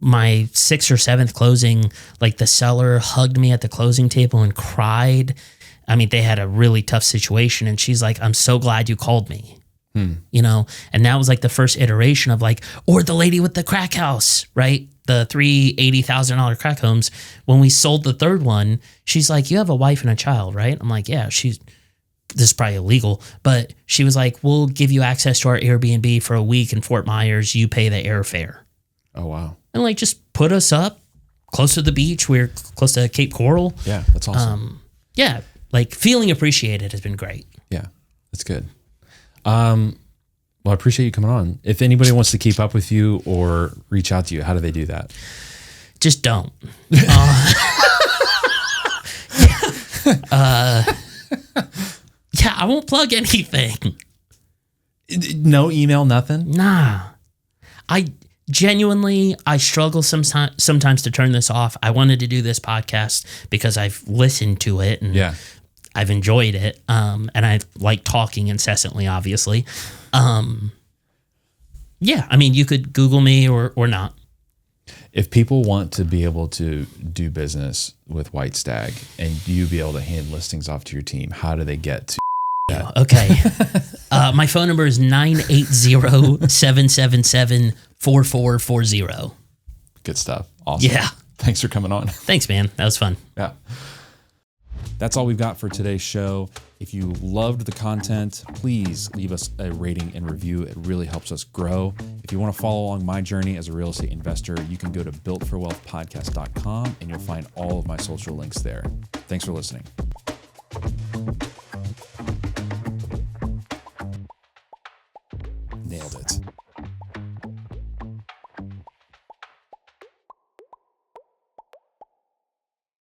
my 6th or 7th closing, like the seller hugged me at the closing table and cried. I mean, they had a really tough situation, and she's like, I'm so glad you called me. You know, and that was like the first iteration of like, or the lady with the crack house, right? The $380,000 crack homes. When we sold the third one, she's like, you have a wife and a child, right? I'm like, yeah, this is probably illegal, but she was like, we'll give you access to our Airbnb for a week in Fort Myers. You pay the airfare. Oh, wow. And like, just put us up close to the beach. We're close to Cape Coral. Yeah, that's awesome. Yeah, like feeling appreciated has been great. Yeah, that's good. Well, I appreciate you coming on. If anybody wants to keep up with you or reach out to you, how do they do that? Just don't. Yeah, I won't plug anything. No email, nothing? Nah. I struggle sometimes to turn this off. I wanted to do this podcast because I've listened to it and I've enjoyed it. And I like talking incessantly, obviously. Yeah, I mean, you could Google me or not. If people want to be able to do business with White Stag and you be able to hand listings off to your team, how do they get to that? Okay. My phone number is 980-777-4440. Good stuff. Awesome. Yeah. Thanks for coming on. Thanks, man. That was fun. Yeah. That's all we've got for today's show. If you loved the content, please leave us a rating and review. It really helps us grow. If you want to follow along my journey as a real estate investor, you can go to builtforwealthpodcast.com and you'll find all of my social links there. Thanks for listening. Nailed it.